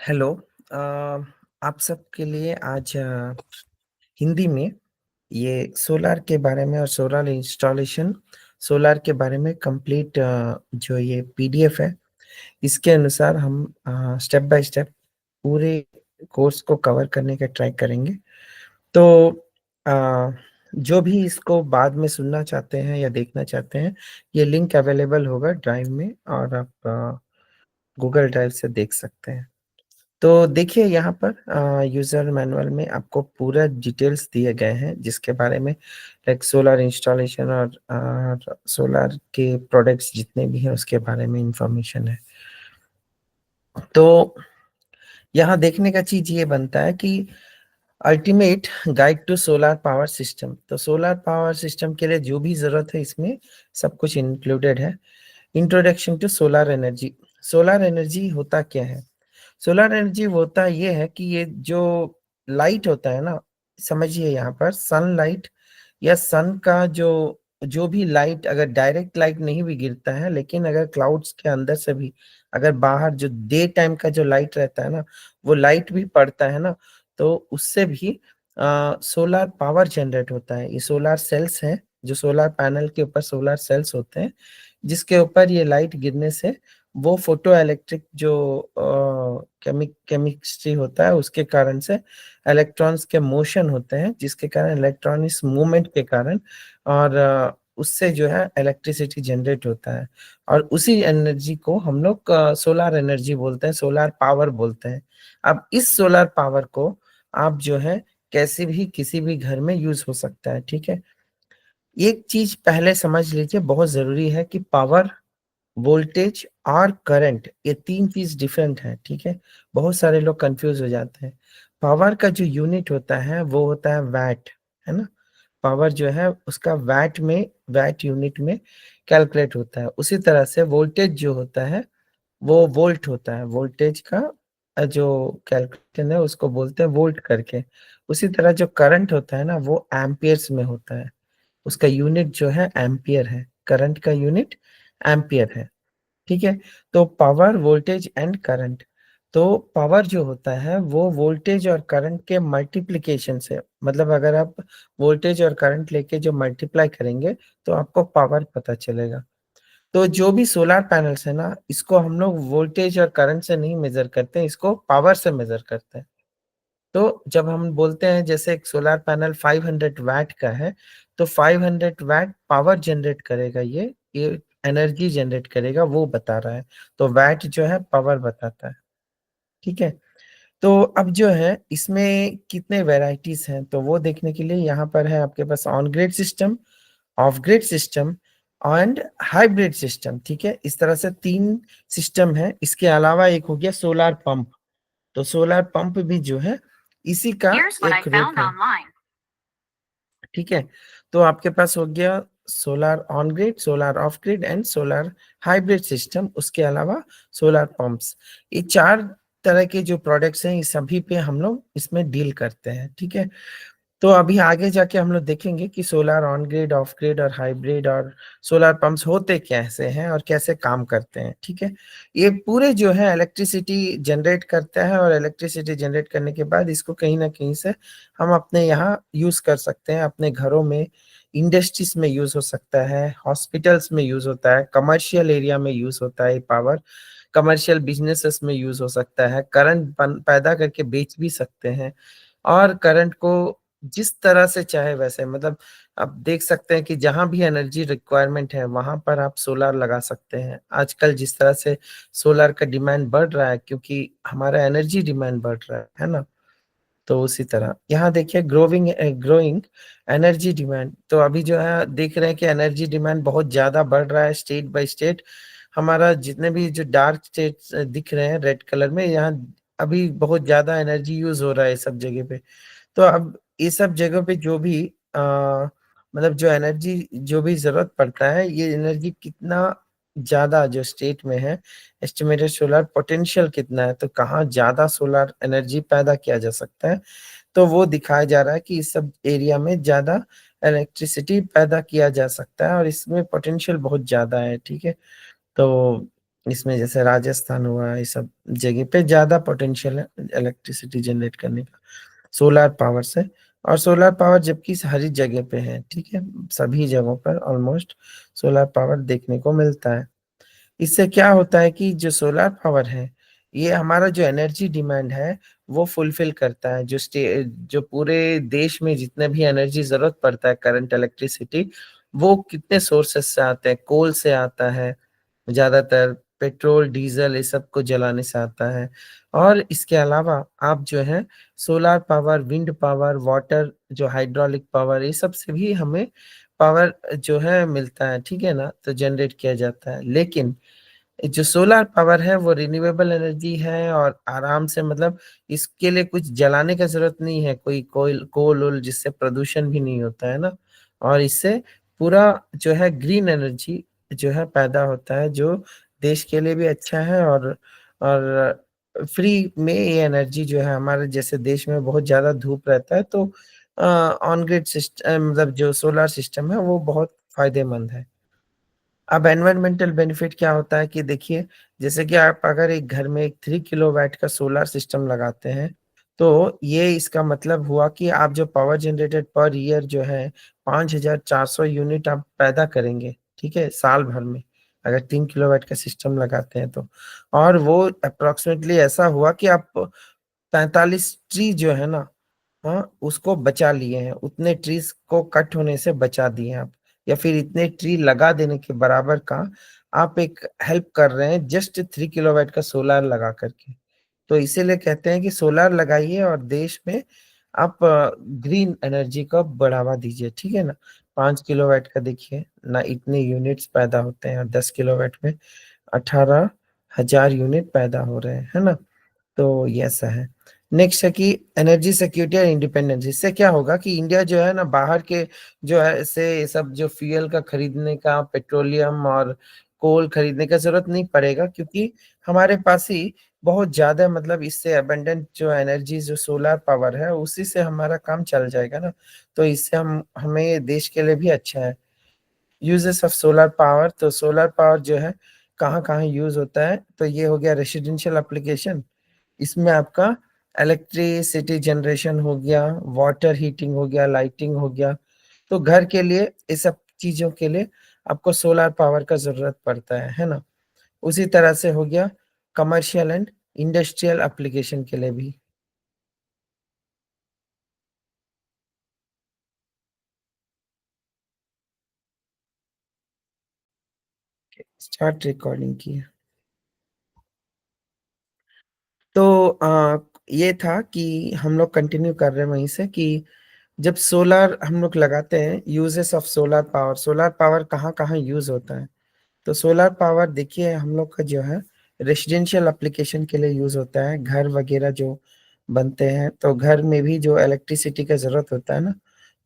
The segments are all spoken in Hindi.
हेलो। अ, आप सबके लिए आज हिंदी में ये सोलार के बारे में और सोलर इंस्टॉलेशन, सोलार के बारे में कंप्लीट जो ये पीडीएफ है, इसके अनुसार हम स्टेप बाय स्टेप पूरे कोर्स को कवर करने का ट्राई करेंगे। तो अ, जो भी इसको बाद में सुनना चाहते हैं या देखना चाहते हैं, ये लिंक अवेलेबल होगा ड्राइव में और आप गूगल ड्राइव से देख सकते हैं। तो देखिए यहाँ पर यूज़र मैनुअल में आपको पूरा डिटेल्स दिए गए हैं जिसके बारे में लाइक सोलर इंस्टॉलेशन और सोलर के प्रोडक्ट्स जितने भी हैं उसके बारे में इंफॉर्मेशन है। तो यहाँ देखने का चीज़ ये बनता है कि ultimate guide to solar power system. तो सोलर पावर सिस्टम के लिए जो भी ज़रूरत है इसमें सब कुछ इंक्लूडेड है। Introduction to solar energy. Solar energy होता क्या है? सोलर एनर्जी होता ये है कि ये जो लाइट होता है ना, समझिए यहाँ पर सनलाइट या सन का जो जो भी लाइट अगर डायरेक्ट लाइट नहीं भी गिरता है, लेकिन अगर क्लाउड्स के अंदर से भी अगर बाहर जो डे टाइम का जो लाइट रहता है ना, वो लाइट भी पड़ता है ना, तो उससे भी सोलर पावर जनरेट होता है। ये सोलर सेल्स हैं, जो सोलर पैनल के ऊपर सोलर सेल्स होते हैं, जिसके ऊपर ये लाइट गिरने से वो फोटो इलेक्ट्रिक जो केमिस्ट्री होता है उसके कारण से इलेक्ट्रॉन्स के मोशन होते हैं, जिसके कारण इलेक्ट्रॉन इस मूवमेंट के कारण और उससे जो है इलेक्ट्रिसिटी जनरेट होता है। और उसी एनर्जी को हम लोग सोलर एनर्जी बोलते हैं, सोलर पावर बोलते हैं। अब इस सोलर पावर को आप जो है कैसे भी किसी भी घर में यूज हो सकता है, ठीक है। एक चीज पहले समझ लीजिए, बहुत जरूरी है कि पावर, वोल्टेज और करंट, ये तीन चीज डिफरेंट है, ठीक है। बहुत सारे लोग कंफ्यूज हो जाते हैं। पावर का जो यूनिट होता है वो होता है वैट, है ना। पावर जो है उसका वैट में, वैट यूनिट में कैलकुलेट होता है। उसी तरह से वोल्टेज जो होता है वो वोल्ट होता है। वोल्टेज का जो कैलकुलेशन है उसको बोलते हैं वोल्ट करके। उसी तरह जो करंट होता है ना वो एम्पियर्स में होता है। उसका यूनिट जो है एम्पियर है, करंट का यूनिट एम्पियर है, ठीक है। तो पावर, वोल्टेज एंड करंट। तो पावर जो होता है वो वोल्टेज और करंट के मल्टीप्लिकेशन से, मतलब अगर आप वोल्टेज और करंट लेके जो मल्टीप्लाई करेंगे तो आपको पावर पता चलेगा। तो जो भी सोलर पैनल्स है ना, इसको हम लोग वोल्टेज और करंट से नहीं मेजर करते हैं, इसको पावर से मेजर करते हैं। तो जब हम बोलते हैं जैसे एक सोलर पैनल 500 वैट का है, तो 500 वैट पावर जनरेट करेगा, ये एनर्जी जनरेट करेगा, वो बता रहा है। तो वैट जो है पावर बताता है, ठीक है। तो अब जो है इसमें कितने वैरायटीज हैं, तो वो देखने के लिए यहाँ पर है आपके pass on grid system, of grid system and hybrid system, ठीक है। इस तरह से तीन सिस्टम है। इसके अलावा एक हो गया सोलर पंप। तो सोलर पंप भी जो है इसी का एक रूप है, ठीक है। तो आपके पास हो गया solar on grid, solar of grid and solar hybrid system. उसके अलावा सोलर पंप्स। ये चार तरह के जो प्रोडक्ट्स हैं, इस सभी पे हम लोग इसमें डील करते हैं, ठीक है। तो अभी आगे जाके हम लोग देखेंगे कि solar on grid, of grid और हाइब्रिड और सोलर पंप्स होते कैसे हैं और कैसे काम करते हैं, ठीक है। ये पूरे जो है इलेक्ट्रिसिटी जनरेट करता है और इलेक्ट्रिसिटी जनरेट करने के बाद इसको कहीं ना कहीं से हम अपने यहाँ यूज कर सकते हैं, अपने घरों में, इंडस्ट्रीज में यूज हो सकता है, हॉस्पिटल्स में यूज होता है, कमर्शियल एरिया में यूज होता है पावर, कमर्शियल बिजनेसेस में यूज हो सकता है, करंट पैदा करके बेच भी सकते हैं। और करंट को जिस तरह से चाहे वैसे, मतलब आप देख सकते हैं कि जहां भी एनर्जी रिक्वायरमेंट है वहां पर आप सोलर लगा सकते हैं। आजकल जिस तरह से सोलर का डिमांड बढ़ रहा है, क्योंकि हमारा एनर्जी डिमांड बढ़ रहा है ना। तो उसी तरह यहाँ देखिए ग्रोइंग एनर्जी डिमांड। तो अभी जो है देख रहे हैं कि एनर्जी डिमांड बहुत ज्यादा बढ़ रहा है स्टेट बाय स्टेट। हमारा जितने भी जो डार्क स्टेट्स दिख रहे हैं रेड कलर में, यहाँ अभी बहुत ज्यादा एनर्जी यूज हो रहा है सब जगह पे। तो अब ये सब जगह पे जो भी मतलब जो एनर्जी जो भी जरूरत पड़ता है, ये एनर्जी कितना ज्यादा जो स्टेट में है, एस्टिमेटेड सोलर पोटेंशियल कितना है, तो कहाँ ज्यादा सोलर एनर्जी पैदा किया जा सकता है, तो वो दिखाया जा रहा है कि इस सब एरिया में ज्यादा इलेक्ट्रिसिटी पैदा किया जा सकता है और इसमें पोटेंशियल बहुत ज्यादा है, ठीक है। तो इसमें जैसे राजस्थान हुआ, ये सब जगह पे ज़्यादा पोटेंशियल है इलेक्ट्रिसिटी जनरेट करने का, सोलर पावर से। और सोलर पावर जबकि हर जगह पे है, ठीक है? सभी जगहों पर ऑलमोस्ट सोलर पावर देखने को मिलता है। इससे क्या होता है कि जो सोलर पावर है, ये हमारा जो एनर्जी डिमांड है, वो फुलफिल करता है। जो पूरे देश में जितने भी एनर्जी ज़रूरत पड़ता है करंट इलेक्ट्रिसिटी, वो कितने सोर्सेस से आते हैं, कोल से आता है, ज़्यादातर पेट्रोल, डीज़ल ये सब को जलाने से आता है। और इसके अलावा आप जो है solar power, wind power, water जो हाइड्रोलिक पावर, ये सब से भी हमें पावर जो है मिलता है, ठीक है ना? तो जनरेट किया जाता है। लेकिन जो सोलर पावर है वो रिन्यूएबल एनर्जी है और आराम से, मतलब इसके लिए कुछ जलाने का जरूरत नहीं है, कोई कोल कोल ओल, जिससे प्रदूषण भी नहीं होता है ना। और इससे पूरा जो है ग्रीन एनर्जी जो है पैदा होता है, जो देश के लिए भी अच्छा है। और फ्री में ये एनर्जी जो है, हमारे जैसे देश में बहुत ज्यादा धूप रहता है, तो ऑन ग्रिड सिस्टम, मतलब जो सोलर सिस्टम है वो बहुत फायदेमंद है। अब एनवायरमेंटल बेनिफिट क्या होता है कि देखिए, जैसे कि आप अगर एक घर में एक 3 किलोवाट का सोलर सिस्टम लगाते हैं, तो ये इसका मतलब हुआ कि आप जो पावर जनरेटेड पर ईयर जो है 5,400 यूनिट आप पैदा करेंगे, ठीक है? साल भर में, अगर 3 किलोवाट का सिस्टम लगाते हैं तो। और वो अप्रोक्सीमेटली ऐसा हुआ कि आप 45 ट्री जो है ना, हाँ, उसको बचा लिए हैं, उतने ट्रीज को कट होने से बचा दिए हैं आप, या फिर इतने ट्री लगा देने के बराबर का आप एक हेल्प कर रहे हैं जस्ट 3 किलोवाट का सोलर लगा करके। तो इसीलिए कहते हैं कि सोलर लगाइए और देश में आप ग्रीन एनर्जी को बढ़ावा दीजिए, ठीक है ना? 5 किलोवाट का देखिए ना, इतने यूनिट्स पैदा होते हैं, और 10 किलोवाट में 18,000 यूनिट पैदा हो रहे हैं, है ना? तो ये ऐसा है। नेक्स्ट है कि एनर्जी सिक्योरिटी और इंडिपेंडेंस। इससे क्या होगा कि इंडिया जो है ना, बाहर के जो है से ये सब जो फ्यूल का खरीदने का, पेट्रोलियम और कोल खरीदने का जरूरत नहीं पड़ेगा, क्योंकि हमारे पास ही बहुत ज्यादा, मतलब इससे अबंडेंट जो एनर्जी जो सोलर पावर है, उसी से हमारा काम चल जाएगा ना। तो इससे हम हमें देश के लिए भी अच्छा है। यूजेस ऑफ सोलर पावर, तो सोलर पावर जो है कहाँ कहाँ यूज होता है, तो ये हो गया रेसिडेंशियल एप्लीकेशन। इसमें आपका इलेक्ट्रिसिटी जनरेशन हो गया, वाटर हीटिंग हो गया, लाइटिंग हो गया। तो घर के लिए ये सब चीजों के लिए आपको सोलर पावर का जरूरत पड़ता है ना? उसी तरह से हो गया कमर्शियल एंड इंडस्ट्रियल एप्लीकेशन के लिए भी। स्टार्ट रिकॉर्डिंग की। तो ये था कि हम लोग कंटिन्यू कर रहे हैं वहीं से, कि जब सोलर हम लोग लगाते हैं, यूजेस ऑफ सोलर पावर कहाँ कहाँ यूज होता है। तो सोलर पावर देखिए हम लोग का जो है रेसिडेंशियल एप्लीकेशन के लिए यूज होता है, घर वगैरह जो बनते हैं, तो घर में भी जो इलेक्ट्रिसिटी का जरूरत होता है ना,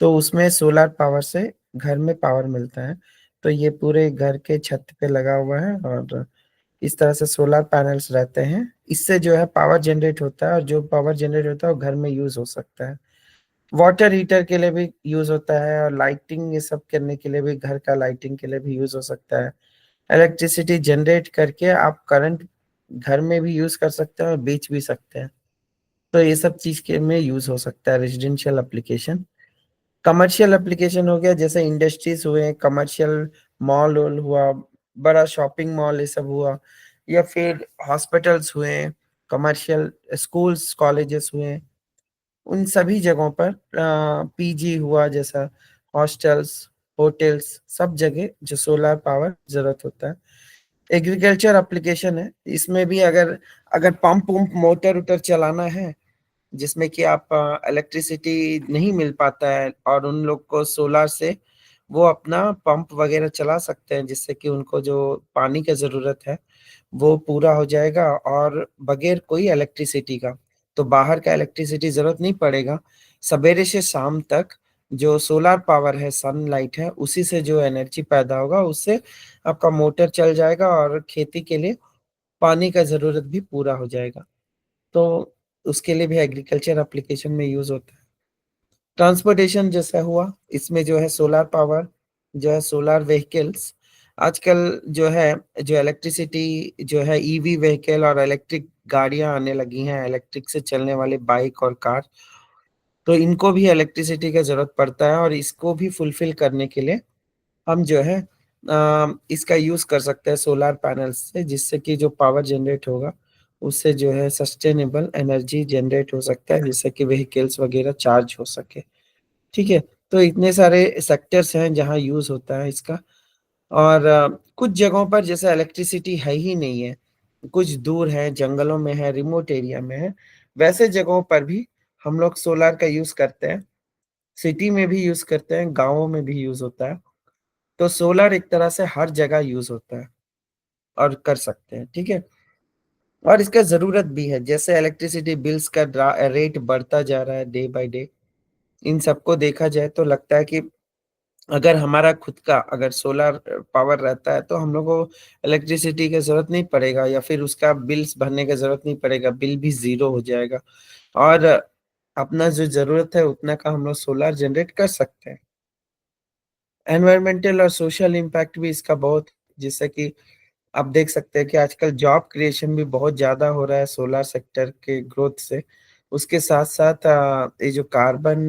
तो उसमें सोलर पावर से घर में पावर मिलता है। तो ये पूरे घर के छत पे लगा हुआ है, और इस तरह से सोलर पैनल्स रहते हैं। इससे जो है पावर जनरेट होता है, और जो पावर जनरेट होता है वो घर में यूज हो सकता है। वाटर हीटर के लिए भी यूज होता है, और लाइटिंग ये सब करने के लिए भी, घर का लाइटिंग के लिए भी यूज हो सकता है। इलेक्ट्रिसिटी जनरेट करके आप करंट घर में भी यूज कर सकते हैं और बेच भी सकते हैं। तो ये सब चीज के में यूज हो सकता है रेजिडेंशियल एप्लीकेशन। कमर्शियल एप्लीकेशन हो गया, जैसे इंडस्ट्रीज हुए, कमर्शियल मॉल वॉल हुआ, बड़ा शॉपिंग मॉल ये सब हुआ, या फिर हॉस्पिटल्स हुए, कमर्शियल स्कूल्स कॉलेजेस हुए, उन सभी जगहों पर पीजी हुआ, जैसा हॉस्टल्स, होटल्स, सब जगह जो सोलर पावर जरूरत होता है। एग्रीकल्चर एप्लीकेशन है, इसमें भी अगर अगर पंप पंप मोटर उटर चलाना है, जिसमें कि आप इलेक्ट्रिसिटी नहीं मिल पाता है, और उन लोग को सोलर से वो अपना पंप वगैरह चला सकते हैं, जिससे कि उनको जो पानी का जरूरत है वो पूरा हो जाएगा, और बगैर कोई इलेक्ट्रिसिटी का, तो बाहर का इलेक्ट्रिसिटी जरूरत नहीं पड़ेगा। सवेरे से शाम तक जो सोलर पावर है, सनलाइट है, उसी से जो एनर्जी पैदा होगा, उससे आपका मोटर चल जाएगा, और खेती के लिए पानी का जरूरत भी पूरा हो जाएगा। तो उसके लिए भी एग्रीकल्चर एप्लीकेशन में यूज होता है। ट्रांसपोर्टेशन जैसा हुआ, इसमें जो है सोलर पावर, जो है सोलर व्हीकल्स, आजकल जो है, जो इलेक्ट्रिसिटी जो है, ईवी व्हीकल और इलेक्ट्रिक गाड़ियाँ आने लगी हैं, इलेक्ट्रिक से चलने वाली बाइक और कार, तो इनको भी इलेक्ट्रिसिटी का ज़रूरत पड़ता है और इसको भी फुलफ़िल करने के लिए हम जो है इसका यूज़ कर सकते हैं सोलर पैनल्स से, जिससे कि जो पावर जनरेट होगा, उससे जो है सस्टेनेबल एनर्जी जनरेट हो सकता है, जिससे कि व्हीकल्स वगैरह चार्ज हो सके, ठीक है? तो इतने सारे सेक्टर्स हैं जहाँ यूज़ होता है इसका। और कुछ जगहों पर जैसे इलेक्ट्रिसिटी है ही नहीं है, कुछ दूर है, जंगलों में है, रिमोट एरिया में है, वैसे जगहों पर भी हम लोग सोलर का यूज़ करते हैं। सिटी में भी यूज़ करते हैं, गाँवों में भी यूज़ होता है। तो सोलर एक तरह से हर जगह यूज़ होता है और कर सकते हैं, ठीक है? और इसका ज़रूरत भी है, जैसे इलेक्ट्रिसिटी बिल्स का रेट बढ़ता जा रहा है डे बाय डे, इन सबको देखा जाए तो लगता है कि अगर हमारा खुद का अगर सोलर पावर रहता है, तो हम लोग को इलेक्ट्रिसिटी की ज़रूरत नहीं पड़ेगा या फिर उसका बिल्स भरने की ज़रूरत नहीं पड़ेगा, बिल भी ज़ीरो हो जाएगा और अपना जो ज़रूरत है उतना का हम लोग सोलर जनरेट कर सकते हैं। एनवायरमेंटल और सोशल इम्पैक्ट भी इसका बहुत, जैसे कि आप देख सकते हैं कि आजकल जॉब क्रिएशन भी बहुत ज़्यादा हो रहा है सोलर सेक्टर के ग्रोथ से। उसके साथ-साथ ये जो कार्बन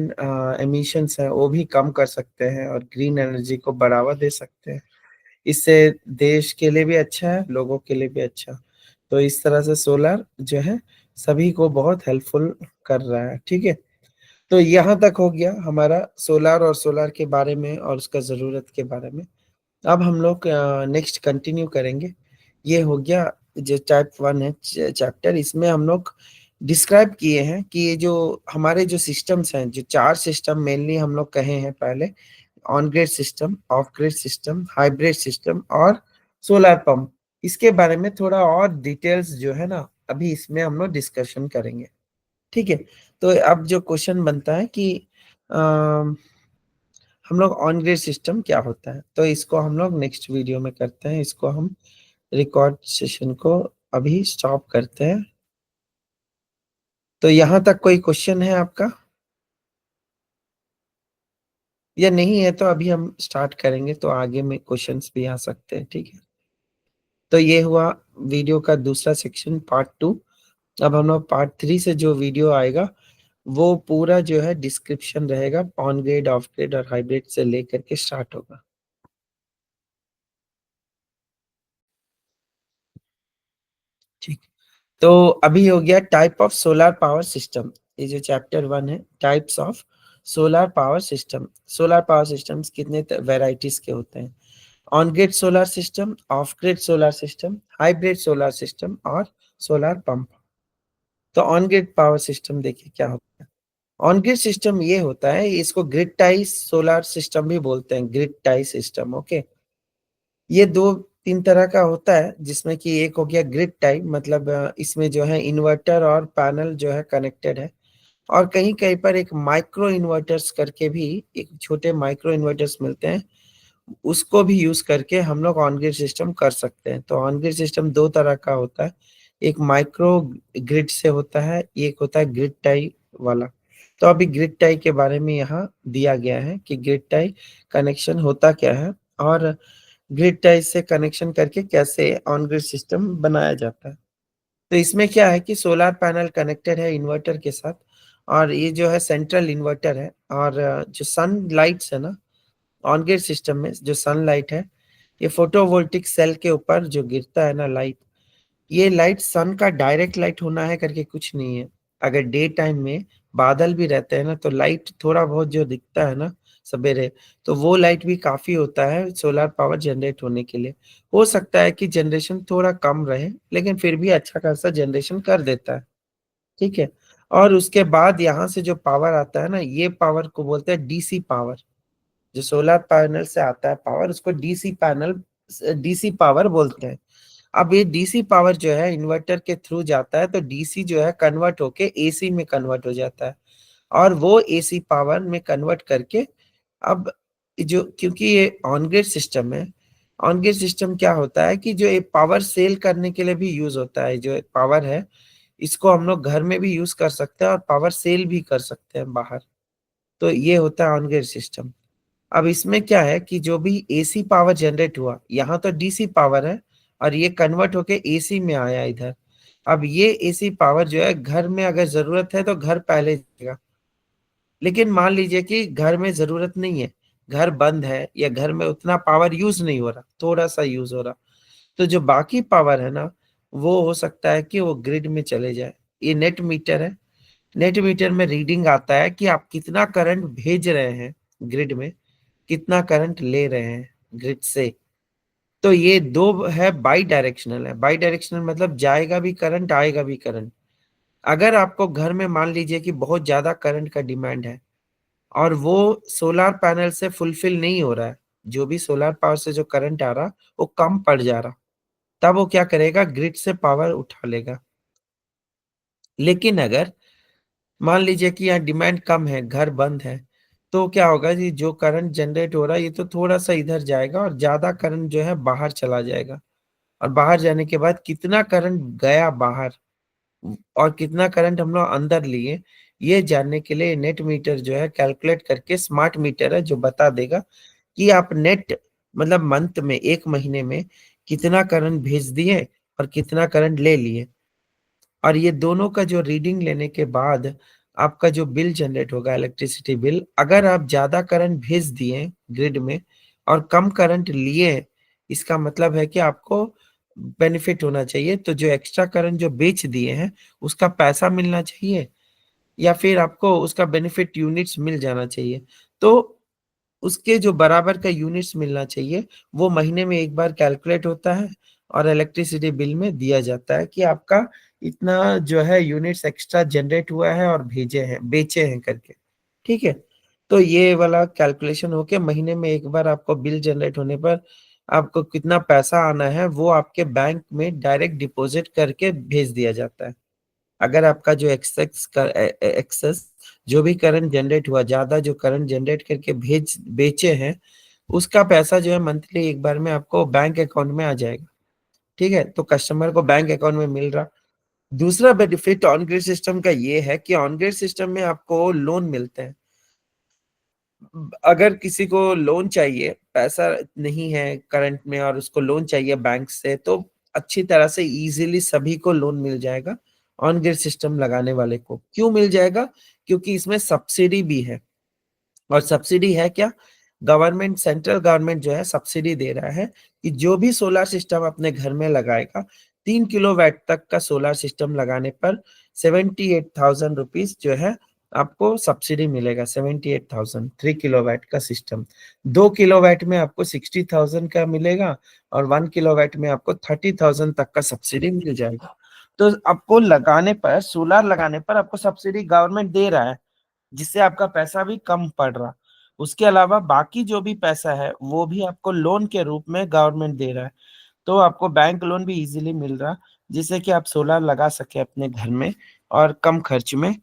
एमिशंस हैं, वो भी कम कर सकते हैं और ग्रीन एनर्जी को बढ़ावा दे सकते हैं। इससे देश के लिए भी अच्छा है, लोगों के लिए भी अच्छा। तो इस तरह से सोलर जो है, सभी को बहुत हेल्पफुल कर रहा है, ठीक है? तो यहाँ तक हो गया हमारा सोलर और सोलर के बारे में और उसका ज़रूरत के बारे में। अब हम लोग नेक्स्ट कंटिन्यू करेंगे। ये हो गया जो टाइप 1 है चैप्टर, इसमें हम लोग डिस्क्राइब किए हैं कि ये जो हमारे जो सिस्टम्स हैं, जो 4 सिस्टम मेनली हम लोग कहे हैं पहले, on grid system, of grid system, hybrid system और सोलर पंप। इसके बारे में थोड़ा और डिटेल्स जो है ना, अभी इसमें हम लोग डिस्कशन करेंगे, ठीक है? तो अब जो क्वेश्चन बनता है कि अ हम लोग ऑन ग्रिड सिस्टम क्या होता है? तो इसको हम लोग नेक्स्ट वीडियो में करते हैं। इसको हम रिकॉर्ड सेशन को अभी स्टॉप करते हैं। तो यहाँ तक कोई क्वेश्चन है आपका? या नहीं है तो अभी हम स्टार्ट करेंगे तो आगे में क्वेश्चंस भी आ सकते हैं, ठीक है? तो ये हुआ वीडियो का दूसरा सेक्शन पार्ट 2। अब हम लोग पार्ट 3 से जो वीडियो आएगा, वो पूरा जो है डिस्क्रिप्शन रहेगा, ऑन ग्रिड, ऑफ ग्रिड और हाइब्रिड से लेकर के स्टार्ट होगा। ठीक। तो अभी हो गया type of solar power system. ये जो चैप्टर 1 है, types of solar power system. Solar power systems कितने वेराइटीज के होते हैं? On grid solar system, of grid solar system, hybrid solar system और सोलर पंप। तो ऑन ग्रिड पावर सिस्टम देखिए क्या होता है। ऑन ग्रिड सिस्टम ये होता है, इसको ग्रिड टाई सोलर सिस्टम भी बोलते हैं, ग्रिड टाई सिस्टम, ओके। ये 2-3 तरह का होता है, जिसमें कि एक हो गया ग्रिड टाई, मतलब इसमें जो है इन्वर्टर और पैनल जो है कनेक्टेड है और कहीं-कहीं पर एक माइक्रो इन्वर्टर्स करके भी एक छोटे माइक्रो इन्वर्टर्स मिलते हैं, उसको भी यूज़ करके हम लोग ऑन ग्रिड सिस्टम कर सकते हैं। तो ऑन ग्रिड सिस्टम 2 तरह का होता है, एक माइक्रो ग्रिड से होता है, एक होता है ग्रिड टाई वाला। तो अभी ग्रिड टाई के बारे में यहाँ दिया गया है कि ग्रिड टाई कनेक्शन होता क्या है और ग्रिड टाई से कनेक्शन करके कैसे ऑन ग्रिड सिस्टम बनाया जाता है। तो इसमें क्या है कि सोलर पैनल कनेक्टेड है इन्वर्टर के साथ और ये जो है सेंट्रल इन्वर्टर है और जो सन लाइट्स है ना, ऑन ग्रिड सिस्टम में जो सनलाइट है, ये फोटोवोल्टिक सेल के ऊपर जो गिरता है ना लाइट, ये लाइट सन का डायरेक्ट लाइट होना है करके कुछ नहीं है। अगर डे टाइम में बादल भी रहते हैं ना, तो लाइट थोड़ा बहुत जो दिखता है ना सवेरे, तो वो लाइट भी काफ़ी होता है सोलर पावर जनरेट होने के लिए। हो सकता है कि जनरेशन थोड़ा कम रहे, लेकिन फिर भी अच्छा खासा जनरेशन कर देता है, ठीक है? और उसके बाद यहाँ से जो पावर आता है ना, ये पावर को बोलते हैं डीसी पावर। जो सोलर पैनल से आता है पावर, उसको डीसी पावर बोलते हैं। अब ये डीसी पावर जो है इन्वर्टर के थ्रू जाता है, तो डीसी जो है कन्वर्ट होके एसी में कन्वर्ट हो जाता है और वो एसी पावर में कन्वर्ट करके अब जो, क्योंकि ये ऑन ग्रिड सिस्टम है, ऑन ग्रिड सिस्टम क्या होता है कि जो ये पावर सेल करने के लिए भी यूज होता है, जो पावर है इसको हम लोग घर में भी यूज कर सकते हैं और पावर सेल भी कर सकते हैं बाहर। तो ये होता है ऑन ग्रिड सिस्टम। अब इसमें क्या है कि जो भी एसी पावर जनरेट हुआ, यहाँ तो डीसी पावर है और ये कन्वर्ट होके एसी में आया इधर। अब ये एसी पावर जो है घर में अगर जरूरत है तो घर पहले जाएगा, लेकिन मान लीजिए कि घर में जरूरत नहीं है, घर बंद है या घर में उतना पावर यूज नहीं हो रहा, थोड़ा सा यूज हो रहा, तो जो बाकी पावर है ना, वो हो सकता है कि वो ग्रिड में चले जाए। ये नेट मीटर है। नेट मीटर में रीडिंग आता है कि आप कितना करंट भेज रहे हैं ग्रिड में, कितना करंट ले रहे हैं ग्रिड से। तो ये दो है, बाई डायरेक्शनल है। बाई डायरेक्शनल मतलब जाएगा भी करंट, आएगा भी करंट। अगर आपको घर में मान लीजिए कि बहुत ज्यादा करंट का डिमांड है और वो सोलर पैनल से फुलफिल नहीं हो रहा है, जो भी सोलर पावर से जो करंट आ रहा वो कम पड़ जा रहा, तब वो क्या करेगा, ग्रिड से पावर उठा लेगा। लेकिन अगर मान लीजिए कि यहाँ डिमांड कम है, घर बंद है, तो क्या होगा जी, जो करंट जनरेट हो रहा है ये तो थोड़ा सा इधर जाएगा और ज्यादा करंट जो है बाहर चला जाएगा। और बाहर जाने के बाद कितना करंट गया बाहर और कितना करंट हम लोग अंदर लिए, ये जानने के लिए नेट मीटर जो है कैलकुलेट करके, स्मार्ट मीटर है जो बता देगा कि आप नेट मतलब मंथ में, एक महीने में कितना करंट भेज दिए और कितना करंट ले लिए। और ये दोनों का जो रीडिंग लेने के बाद आपका जो बिल जनरेट होगा, इलेक्ट्रिसिटी बिल, अगर आप ज्यादा करंट भेज दिए ग्रिड में और कम करंट लिए, इसका मतलब है कि आपको बेनिफिट होना चाहिए। तो जो एक्स्ट्रा करंट जो बेच दिए हैं उसका पैसा मिलना चाहिए, या फिर आपको उसका बेनिफिट यूनिट्स मिल जाना चाहिए। तो उसके जो बराबर का यूनिट्स मिलना चाहिए, वो महीने में एक बार कैलकुलेट होता है और इलेक्ट्रिसिटी बिल में दिया जाता है कि आपका इतना जो है यूनिट्स एक्स्ट्रा जनरेट हुआ है और भेजे हैं, बेचे हैं करके। ठीक है। तो ये वाला कैलकुलेशन होके महीने में एक बार आपको बिल जनरेट होने पर आपको कितना पैसा आना है वो आपके बैंक में डायरेक्ट डिपॉजिट करके भेज दिया जाता है। अगर आपका जो एक्सेस जो भी करंट जनरेट हुआ, ज्यादा जो करंट जनरेट करके भेज बेचे हैं, उसका पैसा जो है मंथली एक बार में आपको बैंक अकाउंट में आ जाएगा। ठीक है, तो कस्टमर को बैंक अकाउंट में मिल रहा। दूसरा बेनिफिट ऑन ग्रिड सिस्टम का ये है कि ऑन ग्रिड सिस्टम में आपको लोन मिलते हैं। अगर किसी को लोन चाहिए, पैसा नहीं है करंट में और उसको लोन चाहिए बैंक से, तो अच्छी तरह से इजीली सभी को लोन मिल जाएगा। ऑन ग्रिड सिस्टम लगाने वाले को क्यों मिल जाएगा? क्योंकि इसमें सब्सिडी भी है। और सब्सिडी है क्या? गवर्नमेंट, सेंट्रल गवर्नमेंट जो है सब्सिडी दे रहा है कि जो भी सोलर सिस्टम अपने घर में लगाएगा, 3 किलोवाट तक का सोलर सिस्टम लगाने पर 78,000 रुपीज जो है आपको सब्सिडी मिलेगा। 78,000, 3 किलोवाट का सिस्टम। 2 किलोवाट में आपको 60,000 का मिलेगा और 1 किलोवाट में आपको 30,000 तक का सब्सिडी मिल जाएगा। तो आपको लगाने पर, सोलर लगाने पर आपको सब्सिडी गवर्नमेंट दे रहा है, जिससे आपका पैसा भी कम पड़ रहा। उसके अलावा बाकी जो भी पैसा है वो भी आपको लोन के रूप में गवर्नमेंट दे रहा है। तो आपको बैंक लोन भी इजीली मिल रहा, जिससे कि आप सोलर लगा सके अपने घर में और कम खर्च में।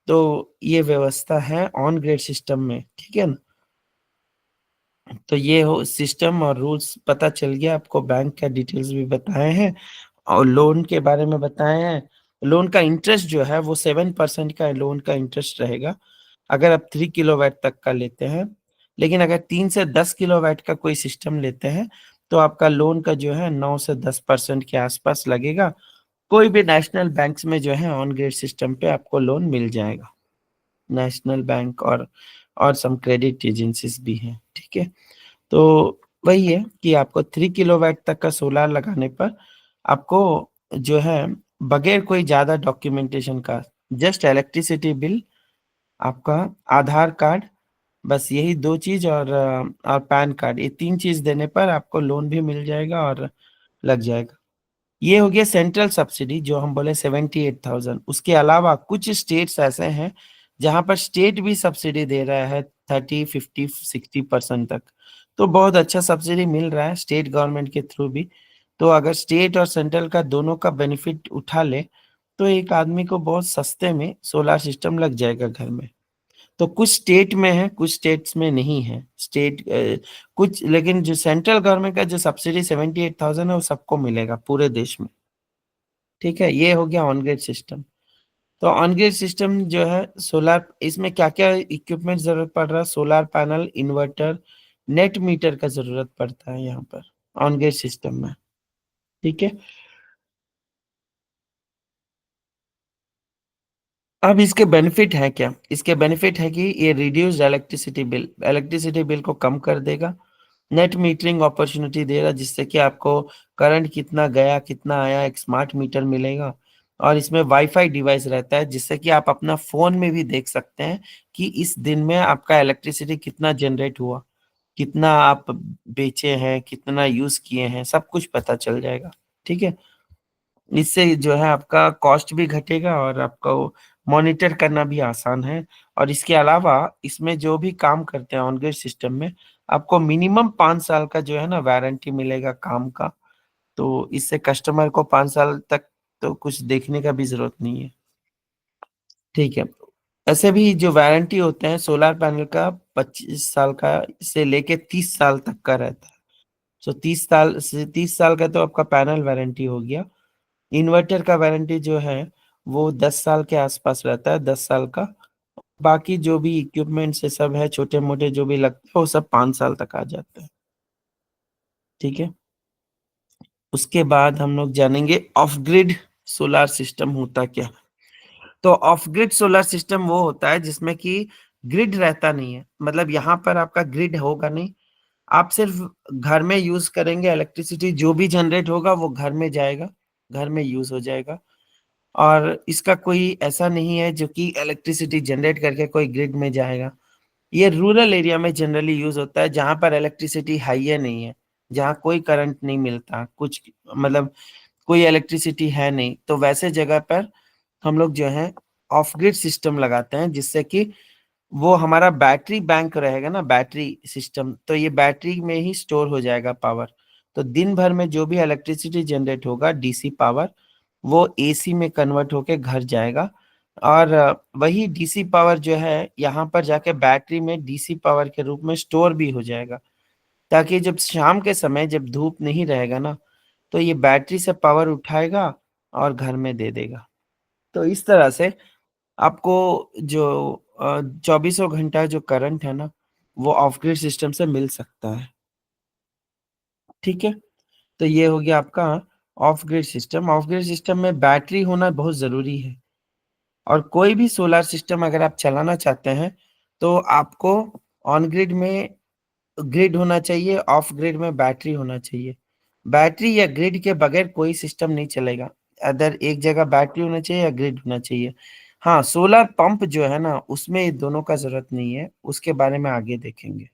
तो ये व्यवस्था है ऑन ग्रिड सिस्टम में। ठीक है ना? तो ये हो सिस्टम और रूल्स पता चल गया आपको। बैंक का डिटेल्स भी बताए हैं और लोन के बारे में बताए हैं। लोन का इंटरेस्ट जो है वो 7% का लोन का इंटरेस्ट रहेगा अगर आप 3 किलोवाट तक का लेते हैं। लेकिन अगर 3 से 10 किलोवाट का कोई सिस्टम लेते हैं तो आपका लोन का जो है 9 से 10% के आसपास लगेगा। कोई भी नेशनल बैंक्स में जो है ऑन ग्रिड सिस्टम पे आपको लोन मिल जाएगा। नेशनल बैंक और सम क्रेडिट एजेंसीज भी हैं। ठीक है। तो वही है कि आपको 3 किलोवाट तक का सोलर लगाने पर आपको जो है बगैर कोई ज्यादा डॉक्यूमेंटेशन का, जस्ट इलेक्ट्रिसिटी बिल, आपका आधार कार्ड, बस यही दो चीज और पैन कार्ड, ये तीन चीज देने पर आपको लोन भी मिल जाएगा और लग जाएगा। ये हो गया सेंट्रल सब्सिडी जो हम बोले 78,000। उसके अलावा कुछ स्टेट्स ऐसे हैं जहां पर स्टेट भी सब्सिडी दे रहा है 30, 50, 60% तक। तो बहुत अच्छा सब्सिडी मिल रहा है स्टेट गवर्नमेंट के थ्रू भी। तो अगर स्टेट और सेंट्रल का दोनों का बेनिफिट उठा ले तो एक आदमी को बहुत सस्ते में सोलर सिस्टम लग जाएगा घर में। तो कुछ स्टेट में है, कुछ स्टेट्स में नहीं है। कुछ, लेकिन जो सेंट्रल गवर्नमेंट का जो सब्सिडी 78,000 है वो सबको मिलेगा पूरे देश में। ठीक है, ये हो गया ऑन ग्रिड सिस्टम। तो ऑन ग्रिड सिस्टम जो है सोलर, इसमें क्या क्या इक्विपमेंट जरूरत पड़ रहा है? Solar panel, inverter, net metre का ज़रूरत पड़ता है यहाँ पर, ऑन ग्रिड सिस्टम में, ठीक है? अब इसके बेनिफिट है क्या? इसके बेनिफिट है कि ये रिड्यूस्ड इलेक्ट्रिसिटी बिल को कम कर देगा। नेट मीटरिंग अपॉर्च्युनिटी देगा जिससे कि आपको करंट कितना गया, कितना आया, एक स्मार्ट मीटर मिलेगा और इसमें वाईफ़ाई डिवाइस रहता है जिससे कि आप अपना फ़ोन में भी देख सकते हैं कि इस दिन में आपका इलेक्ट्रिसिटी कितना जनरेट हुआ, कितना आप बेचे हैं, कितना यूज़ किए हैं, सब कुछ पता चल जाएगा, ठीक है? इससे जो है आपका कॉस्ट भी घटेगा और आपको मॉनिटर करना भी आसान है और इसके अलावा इसमें जो भी काम करते हैं ऑन ग्रिड सिस्टम में, आपको मिनिमम 5 साल का जो है ना वारंटी मिलेगा काम का। तो इससे कस्टमर को 5 साल तक तो कुछ देखने का भी ज़रूरत नहीं है, ठीक है। ऐसे भी जो वारंटी होते हैं सोलर पैनल का 25 साल का से लेके 30 साल तक का रहता है। सो 30 साल का तो आपका पैनल वारंटी हो गया। इन्वर्टर का वारंटी जो है वो 10 साल के आसपास रहता है, 10 साल का। बाकी जो भी इक्विपमेंट्स ये सब है छोटे-मोटे जो भी लगते हैं वो सब 5 साल तक आ जाते हैं, ठीक है? उसके बाद हम लोग जानेंगे ऑफ ग्रिड सोलर सिस्टम होता क्या है? तो ऑफ ग्रिड सोलर सिस्टम वो होता है जिसमें कि ग्रिड रहता नहीं है। मतलब यहाँ पर आपका ग्रिड होगा नहीं, आप सिर्फ़ घर में यूज़ करेंगे इलेक्ट्रिसिटी जो भी जनरेट होगा वो घर में जाएगा, घर में यूज़ हो जाएगा। और इसका कोई ऐसा नहीं है जो कि इलेक्ट्रिसिटी जनरेट करके कोई ग्रिड में जाएगा। ये रूरल एरिया में जनरली यूज़ होता है जहाँ पर इलेक्ट्रिसिटी हाईवे नहीं है, जहाँ कोई करंट नहीं मिलता, कुछ मतलब कोई इलेक्ट्रिसिटी है नहीं, तो वैसे जगह पर हम लोग जो है ऑफ ग्रिड सिस्टम लगाते हैं जिससे कि वो हमारा बैटरी बैंक रहेगा ना बैटरी सिस्टम, तो ये बैटरी में ही स्टोर हो जाएगा पावर। तो दिन भर में जो भी इलेक्ट्रिसिटी जनरेट होगा डीसी पावर, वो एसी में कन्वर्ट होके घर जाएगा और वही डीसी पावर जो है यहाँ पर जाके बैटरी में डीसी पावर के रूप में स्टोर भी हो जाएगा। ताकि जब शाम के समय जब धूप नहीं रहेगा ना, तो ये बैटरी से पावर उठाएगा और घर में दे देगा। तो इस तरह से आपको जो चौबीसों घंटा जो करंट है ना, वो ऑफ ग्रिड सिस्टम से मिल सकता है, ठीक है? तो ये हो गया आपका of grid system. Of grid system में बैटरी होना बहुत ज़रूरी है और कोई भी सोलर सिस्टम अगर आप चलाना चाहते हैं, तो आपको ऑन ग्रिड में ग्रिड होना चाहिए, ऑफ ग्रिड में बैटरी होना चाहिए। बैटरी या ग्रिड के बगैर कोई सिस्टम नहीं चलेगा। अदर एक जगह बैटरी होना चाहिए या ग्रिड होना चाहिए। हाँ, सोलर पंप जो है ना, उसमें ये दोनों का ज़रूरत नहीं है, उसके बारे में आगे देखेंगे।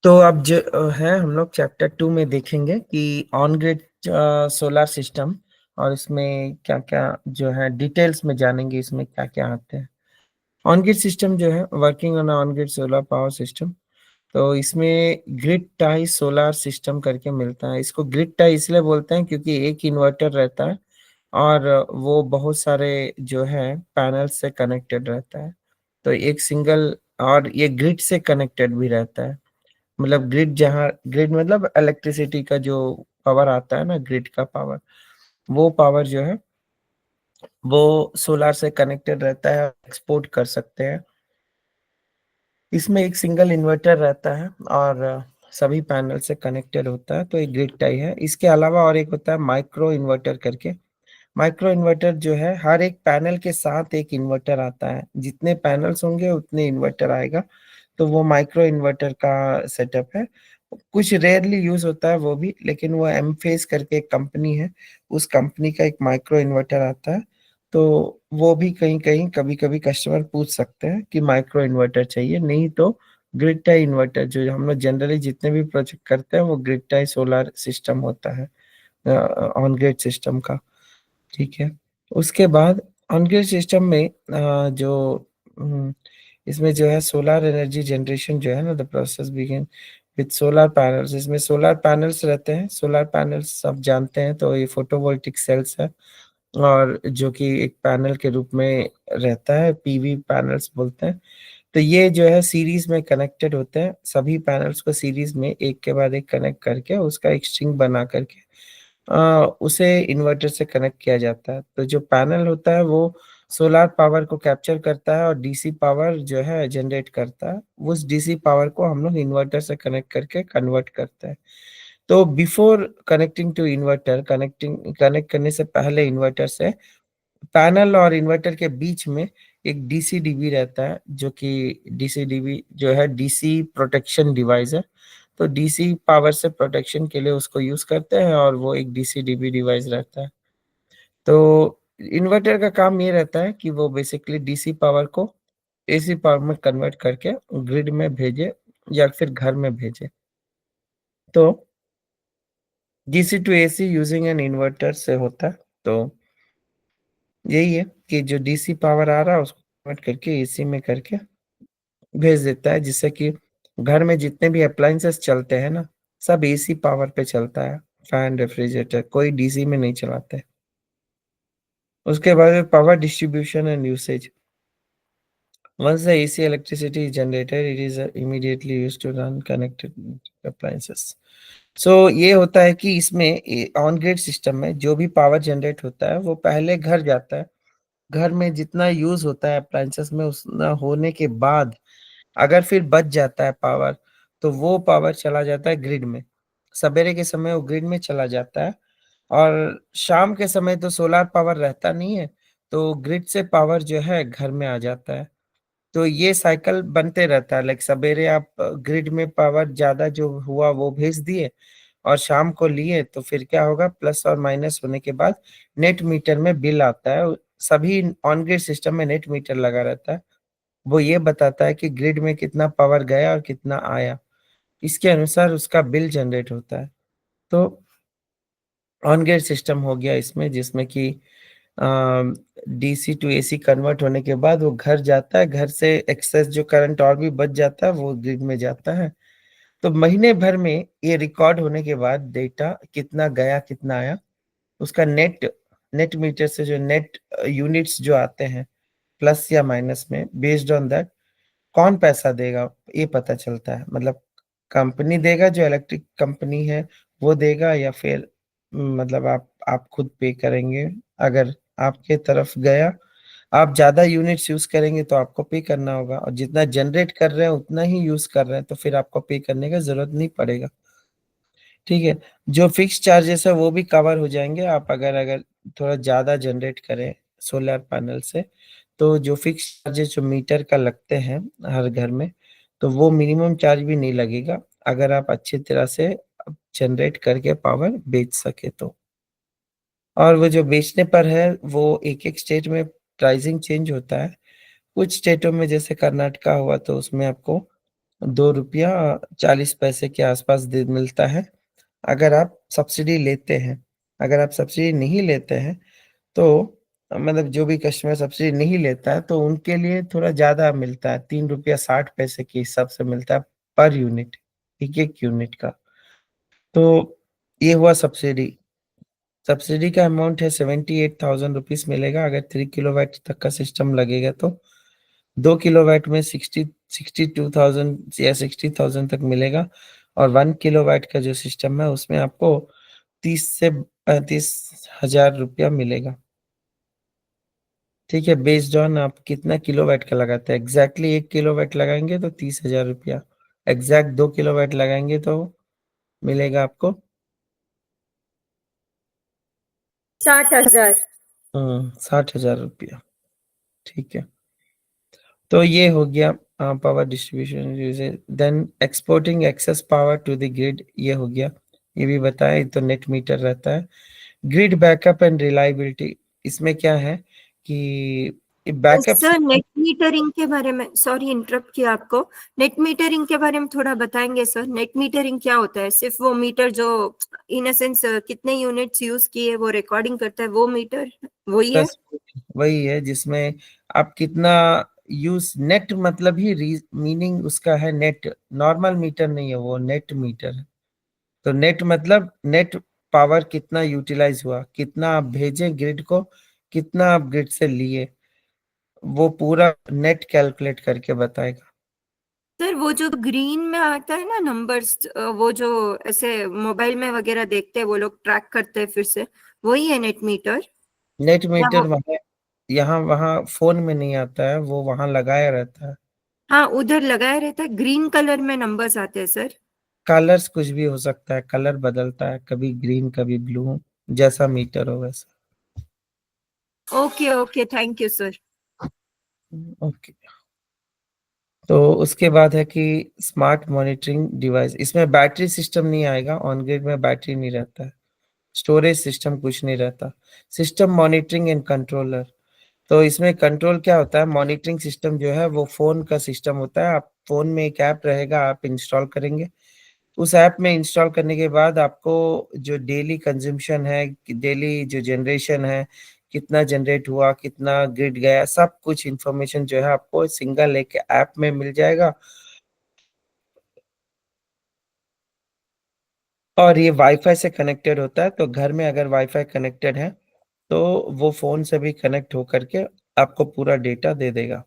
तो अब जो है हम लोग चैप्टर 2 में देखेंगे कि ऑन ग्रिड सोलर सिस्टम और इसमें क्या-क्या जो है डिटेल्स में जानेंगे इसमें क्या-क्या आते हैं। ऑन ग्रिड सिस्टम जो है working on on grid solar power system तो इसमें ग्रिड टाई सोलर सिस्टम करके मिलता है। इसको ग्रिड टाई इसलिए बोलते हैं क्योंकि एक इन्वर्टर रहता है और वो बहुत सारे जो है पैनल से कनेक्टेड रहता है। तो एक सिंगल और ये ग्रिड से कनेक्टेड भी रहता है। मतलब ग्रिड मतलब इलेक्ट्रिसिटी का जो पावर आता है ना ग्रिड का पावर, वो पावर जो है वो सोलर से कनेक्टेड रहता है, एक्सपोर्ट कर सकते हैं। इसमें एक सिंगल इन्वर्टर रहता है और सभी पैनल से कनेक्टेड होता है, तो एक ग्रिड टाई है। इसके अलावा और एक होता है माइक्रो इन्वर्टर करके। माइक्रो इन्वर्टर जो है हर एक पैनल के साथ एक इन्वर्टर आता है। जितने पैनल्स होंगे उतने इन्वर्टर आएगा, तो वो माइक्रो इन्वर्टर का सेटअप है। कुछ रेयरली यूज़ होता है वो भी, लेकिन वो एमफेस करके एक कंपनी है, उस कंपनी का एक माइक्रो इन्वर्टर आता है। तो वो भी कहीं-कहीं, कभी-कभी कस्टमर पूछ सकते हैं कि माइक्रो इन्वर्टर चाहिए, नहीं तो ग्रिड टाई इन्वर्टर जो हम लोग जनरली जितने भी प्रोजेक्ट करते हैं वो ग्रिड टाई सोलर सिस्टम होता है ऑन ग्रिड सिस्टम का। ठीक है। उसके बाद ऑन-ग्रिड सिस्टम में जो इसमें जो है सोलर एनर्जी जनरेशन जो है ना the process begin with solar panels इसमें सोलर पैनल्स रहते हैं। सोलर पैनल्स सब जानते हैं तो ये फोटोवोल्टिक सेल्स है। और जो कि एक पैनल के रूप में रहता है, पीवी पैनल्स बोलते हैं। तो ये जो है सीरीज में कनेक्टेड होते हैं, सभी पैनल्स को सीरीज में एक के बाद एक कनेक्ट करके उसका एक स्ट्रिंग बना करके उसे इन्वर्टर से कनेक्ट किया जाता है। तो जो पैनल होता है वो सोलार पावर को कैप्चर करता है और डीसी पावर जो है जनरेट करता है। उस डीसी पावर को हम लोग इन्वर्टर से कनेक्ट करके कन्वर्ट करते हैं। तो before connecting to inverter, connect करने से पहले इन्वर्टर से पैनल और इन्वर्टर के बीच में एक डीसी डीबी रहता है, जो कि डीसी डीबी जो है डीसी प्रोटेक्शन डिवाइस है। तो डीसी पावर से प्रोटेक्शन के लिए उसको यूज करते हैं और वो एक डीसी डीबी डिवाइस रहता है। तो इन्वर्टर का काम ये रहता है कि वो बेसिकली डीसी पावर को एसी पावर में कन्वर्ट करके ग्रिड में भेजे या फिर घर में भेजे। तो DC to AC using an inverter से होता है। तो यही है कि जो डीसी पावर आ रहा है उसको कन्वर्ट करके एसी में करके भेज देता है, जिससे कि घर में जितने भी अप्लायंसेस चलते हैं ना, सब एसी पावर पे चलता है। फैन, रेफ्रिजरेटर कोई डीसी में नहीं चलाते। उसके बाद power distribution and usage. Once the AC electricity is generated, it is immediately used to run connected appliances. So ये होता है कि इसमें ऑन ग्रिड सिस्टम में जो भी पावर जनरेट होता है वो पहले घर जाता है। घर में जितना यूज होता है अप्लायंसेस में उतना होने के बाद अगर फिर बच जाता है पावर, तो वो पावर चला जाता है ग्रिड में। सवेरे के समय वो ग्रिड में चला जाता है और शाम के समय तो सोलार पावर रहता नहीं है, तो ग्रिड से पावर जो है घर में आ जाता है। तो ये साइकिल बनते रहता है। लाइक सवेरे आप ग्रिड में पावर ज्यादा जो हुआ वो भेज दिए और शाम को लिए, तो फिर क्या होगा, प्लस और माइनस होने के बाद नेट मीटर में बिल आता है। सभी ऑन ग्रिड सिस्टम में नेट मीटर लगा रहता है। वो ये बताता है कि ग्रिड में कितना पावर गया और कितना आया, इसके अनुसार उसका बिल जनरेट होता है। तो ऑन ग्रिड सिस्टम हो गया इसमें, जिसमें कि डीसी टू एसी कन्वर्ट होने के बाद वो घर जाता है। घर से एक्सेस जो करंट और भी बच जाता है वो ग्रिड में जाता है। तो महीने भर में ये रिकॉर्ड होने के बाद डेटा कितना गया कितना आया, उसका नेट नेट मीटर से जो नेट यूनिट्स जो आते हैं प्लस या माइनस में, बेस्ड ऑन दैट कौन पैसा देगा ये पता चलता है। मतलब कंपनी देगा, जो इलेक्ट्रिक कंपनी है वो देगा, या फिर मतलब आप खुद पे करेंगे। अगर आपके तरफ गया, आप ज्यादा यूनिट्स यूज करेंगे तो आपको पे करना होगा, और जितना जनरेट कर रहे हैं उतना ही यूज कर रहे हैं तो फिर आपको पे करने का जरूरत नहीं पड़ेगा। ठीक है। जो फिक्स चार्जेस है वो भी कवर हो जाएंगे। आप अगर अगर थोड़ा ज्यादा जनरेट करें सोलर पैनल से, तो जो फिक्स चार्जेस जो मीटर का लगते हैं हर घर में, तो वो मिनिमम चार्ज भी नहीं लगेगा अगर आप अच्छी तरह से जनरेट करके पावर बेच सके तो। और वो जो बेचने पर है वो एक एक स्टेट में प्राइसिंग चेंज होता है। कुछ स्टेटों में जैसे कर्नाटका हुआ तो उसमें आपको 2 रुपया 40 पैसे के आसपास दे मिलता है, अगर आप सब्सिडी लेते हैं। अगर आप सब्सिडी नहीं लेते हैं तो मतलब जो भी कस्टमर सब्सिडी नहीं लेता है तो उनके लिए थोड़ा ज्यादा मिलता है, 3 रुपया 60 पैसे के हिसाब से मिलता है पर यूनिट, एक एक यूनिट का। तो ये हुआ सब्सिडी। सब्सिडी का अमाउंट है 78,000 रुपीज मिलेगा अगर 3 किलोवाट तक का सिस्टम लगेगा तो। 2 किलोवाट में 62,000 या 60,000 तक मिलेगा। और 1 किलोवाट का जो सिस्टम है उसमें आपको 30 से 35 हजार रुपया मिलेगा। ठीक है, बेस्ड ऑन आप कितना किलोवाट का लगाते हैं। एग्जैक्टली 1 किलोवाट लगाएंगे तो 30 हजार रुपया, एग्जैक्ट 2 किलोवाट लगाएंगे तो मिलेगा आपको 60,000। 60 हजार रुपया। ठीक है। तो ये हो गया power distribution uses. Then exporting excess power to the grid, ये हो गया। ये भी बताया, तो नेट मीटर रहता है। ग्रिड बैकअप एंड रिलायबिलिटी, इसमें क्या है कि बैकअप सर नेट मीटरिंग के बारे में, सॉरी इंटरप्ट किया आपको, नेट मीटरिंग के बारे में थोड़ा बताएंगे सर? नेट मीटरिंग क्या होता है? सिर्फ वो मीटर जो इन अ सेंस कितने यूनिट्स यूज किए वो रिकॉर्डिंग करता है, वो मीटर वही है? बस वही है जिसमें आप कितना यूज, नेट मतलब ही मीनिंग उसका है नेट, नॉर्मल मीटर नहीं है वो, नेट मीटर है। तो नेट मतलब नेट पावर कितना यूटिलाइज हुआ, कितना आप भेजे ग्रिड को, कितना आप ग्रिड से लिए, वो पूरा नेट कैलकुलेट करके बताएगा। सर वो जो ग्रीन में आता है ना नंबर्स, वो जो ऐसे मोबाइल में वगैरह देखते हैं वो लोग ट्रैक करते हैं फिर से, वही है नेट मीटर नेट या मीटर वो? वहां, यहाँ वहां फोन में नहीं आता है, वो वहां लगाया रहता है। हाँ उधर लगाया रहता है, ग्रीन कलर में नंबर्स आते हैं सर। कलर्स कुछ भी हो सकता है, कलर बदलता है, कभी ग्रीन कभी ब्लू, जैसा मीटर हो वैसा। Okay okay, thank you sir. Okay. तो उसके बाद है कि स्मार्ट मॉनिटरिंग डिवाइस, इसमें बैटरी सिस्टम नहीं आएगा, ऑन ग्रिड में बैटरी नहीं रहता है, स्टोरेज सिस्टम कुछ नहीं रहता। सिस्टम मॉनिटरिंग एंड कंट्रोलर, तो इसमें कंट्रोल क्या होता है, मॉनिटरिंग सिस्टम जो है वो फोन का सिस्टम होता है। आप फोन में एक ऐप रहेगा, आप इंस्टॉल करेंगे, उस ऐप में इंस्टॉल करने के बाद आपको जो डेली कंजम्पशन है, डेली जो जनरेशन है, कितना जनरेट हुआ, कितना ग्रिड गया, सब कुछ इंफॉर्मेशन जो है आपको सिंगल एक ऐप में मिल जाएगा। और ये वाईफाई से कनेक्टेड होता है, तो घर में अगर वाईफाई कनेक्टेड है तो वो फोन से भी कनेक्ट होकर के आपको पूरा डेटा दे देगा।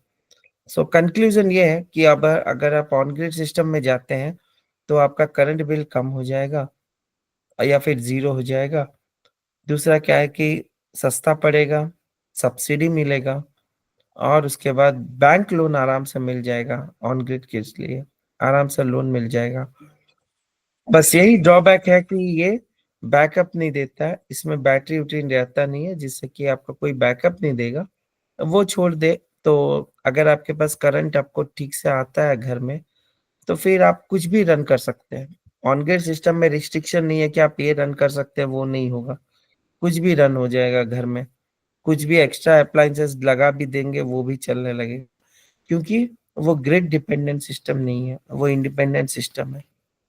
सो कंक्लूजन ये है कि अब अगर आप ऑन ग्रिड सिस्टम में जाते हैं तो आपका करंट बिल कम हो जाएगा या फिर जीरो हो जाएगा। दूसरा क्या है कि सस्ता पड़ेगा, सब्सिडी मिलेगा, और उसके बाद बैंक लोन आराम से मिल जाएगा, ऑन ग्रिड के लिए आराम से लोन मिल जाएगा। बस यही ड्रॉबैक है कि ये बैकअप नहीं देता है, इसमें बैटरी उटरी रहता नहीं है, जिससे कि आपका कोई बैकअप नहीं देगा। वो छोड़ दे तो अगर आपके पास करंट आपको ठीक से आता है घर में, तो फिर आप कुछ भी रन कर सकते हैं। ऑन ग्रिड सिस्टम में रिस्ट्रिक्शन नहीं है कि आप ये रन कर सकते हैं, वो नहीं होगा, कुछ भी रन हो जाएगा घर में। कुछ भी एक्स्ट्रा अप्लायंसेस लगा भी देंगे वो भी चलने लगेगा, क्योंकि वो ग्रिड डिपेंडेंट सिस्टम नहीं है, वो इंडिपेंडेंट सिस्टम है।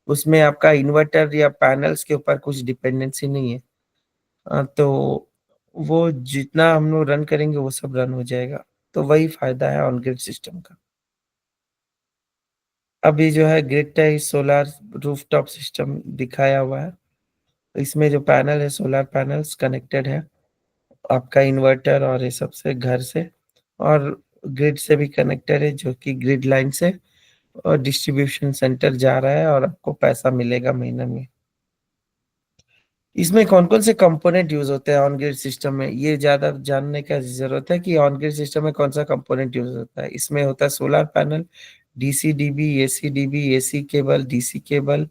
उसमें आपका इन्वर्टर या पैनल्स के ऊपर कुछ डिपेंडेंसी नहीं है। तो वो जितना हम लोग रन करेंगे वो सब रन हो जाएगा। तो वही फायदा है ऑन ग्रिड सिस्टम का। अभी जो है grid tie solar rooftop system दिखाया हुआ है, इसमें जो पैनल है, सोलर पैनल्स कनेक्टेड है आपका इन्वर्टर और ये सब से, घर से, और ग्रिड से भी कनेक्टेड है, जो कि ग्रिड लाइन से और डिस्ट्रीब्यूशन सेंटर जा रहा है, और आपको पैसा मिलेगा महीने में। इसमें कौन कौन से कंपोनेंट यूज होते हैं ऑन ग्रिड सिस्टम में, ये ज्यादा जानने का जरूरत है कि ऑन ग्रिड सिस्टम में कौन सा कंपोनेंट यूज होता है। इसमें होता है solar panel, DC dB, AC dB, AC cable, DC cable,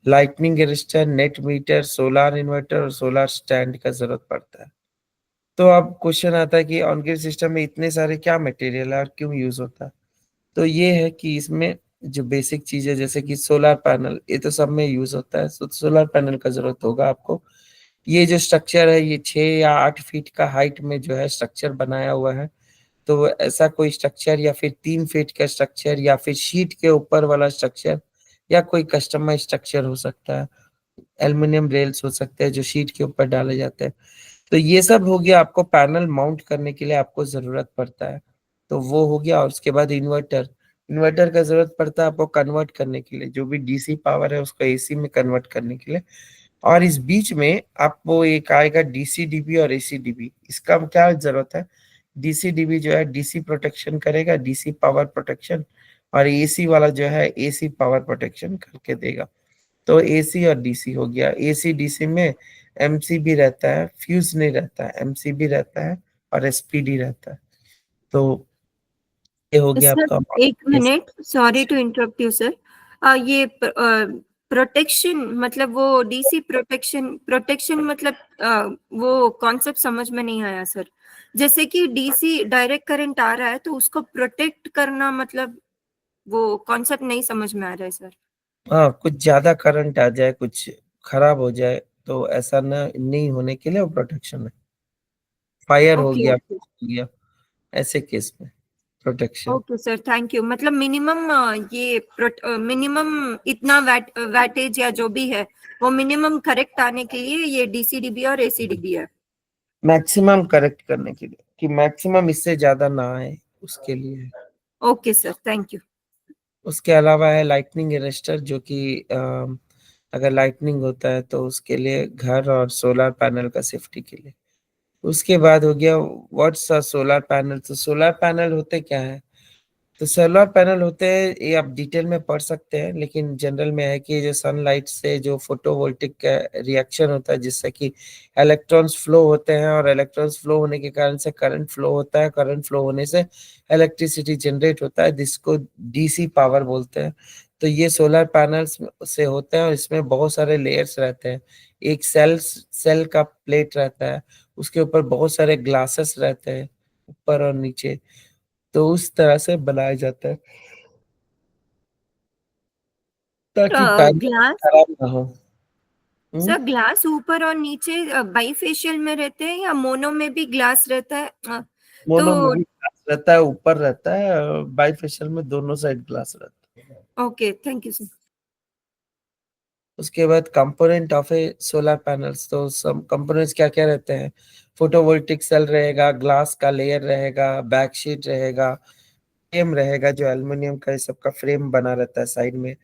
lightning arrester, net metre, solar inverter और सोलर स्टैंड का जरूरत पड़ता है। तो अब क्वेश्चन आता है कि ऑन ग्रिड सिस्टम में इतने सारे क्या मटेरियल है और क्यों यूज होता है। तो ये है कि इसमें जो बेसिक चीज है, जैसे कि सोलर पैनल, ये तो सब में यूज होता है, तो सोलर पैनल का जरूरत होगा आपको। ये जो स्ट्रक्चर है, ये 6 या 8 फीट का हाइट में जो है स्ट्रक्चर बनाया हुआ है। तो ऐसा कोई स्ट्रक्चर, या फिर 3 फीट का स्ट्रक्चर, या फिर शीट के ऊपर वाला स्ट्रक्चर, या कोई कस्टमाइज स्ट्रक्चर हो सकता है। एल्युमिनियम रेल्स हो सकते हैं जो शीट के ऊपर डाले जाते हैं। तो ये सब हो गया, आपको पैनल माउंट करने के लिए आपको जरूरत पड़ता है, तो वो हो गया। और उसके बाद इन्वर्टर, इन्वर्टर का जरूरत पड़ता है आपको कन्वर्ट करने के लिए, जो भी डीसी पावर है उसको एसी में कन्वर्ट करने के लिए। और इस बीच में आपको एक आएगा डीसी डीबी और एसी डीबी। इसका क्या जरूरत है, डीसी डीबी जो है डीसी प्रोटेक्शन करेगा, डीसी पावर प्रोटेक्शन, और एसी वाला जो है एसी पावर प्रोटेक्शन करके देगा। तो एसी और डीसी हो गया। एसी डीसी में एमसीबी रहता है, फ्यूज नहीं रहता है, एमसीबी रहता है और एसपीडी रहता है। तो ये हो गया सर आपका। एक minute, sorry to interrupt you sir. ये प्रोटेक्शन मतलब वो डीसी प्रोटेक्शन, प्रोटेक्शन मतलब वो कॉन्सेप्ट समझ में नहीं आया सर। जैसे कि डीसी डायरेक्ट करंट आ रहा है तो उसको प्रोटेक्ट करना, मतलब वो कॉन्सेप्ट नहीं समझ में आ रहा है सर। हाँ, कुछ ज्यादा करंट आ जाए, कुछ खराब हो जाए, तो ऐसा न नहीं होने के लिए वो प्रोटेक्शन है। Fire okay okay. हो गया, ऐसे केस में protection. Okay sir, thank you. मतलब मिनिमम ये मिनिमम इतना वैटेज या जो भी है वो मिनिमम करेक्ट आने के लिए ये डीसीडीबी और एसीडीबी है। मैक्सिमम करेक्ट करने के लिए, कि मैक्सिमम इससे ज्यादा ना आए, उसके लिए। Okay sir, thank you. उसके अलावा है लाइटनिंग अरेस्टर, जो कि अगर लाइटनिंग होता है तो उसके लिए घर और सोलर पैनल का सेफ्टी के लिए। उसके बाद हो गया व्हाट्स अ सोलर पैनल। तो सोलर पैनल होते क्या है? तो सोलर पैनल होते हैं, ये आप डिटेल में पढ़ सकते हैं, लेकिन जनरल में है कि जो सनलाइट से जो फोटोवोल्टिक का रिएक्शन होता है जिससे कि इलेक्ट्रॉन्स फ्लो होते हैं, और इलेक्ट्रॉन्स फ्लो होने के कारण से करंट फ्लो होता है, करंट फ्लो होने से इलेक्ट्रिसिटी जनरेट होता है जिसको डीसी पावर बोलते हैं। तो ये सोलर पैनल्स से होते हैं और इसमें बहुत सारे लेयर्स रहते हैं। एक सेल का प्लेट रहता है, उसके ऊपर बहुत सारे ग्लासेस रहते हैं ऊपर और नीचे। तो उस तरह से बनाया जाता है ताकि पैनल ग्लास खराब ना हो। सर, ग्लास ऊपर और नीचे बाईफेशियल में रहते हैं या मोनो में भी ग्लास रहता है? मोनो में तो भी ग्लास रहता है, ऊपर रहता है, बाईफेशियल में दोनों साइड ग्लास रहता है। Okay, thank you sir. उसके बाद component of A solar panels. तो सब कंपोनेंट्स क्या क्या रहते हैं? फोटोवोल्टिक सेल रहेगा, ग्लास का लेयर रहेगा, बैक शीट रहेगा, फ्रेम रहेगा जो एल्युमिनियम का इस सबका फ्रेम बना रहता है साइड में,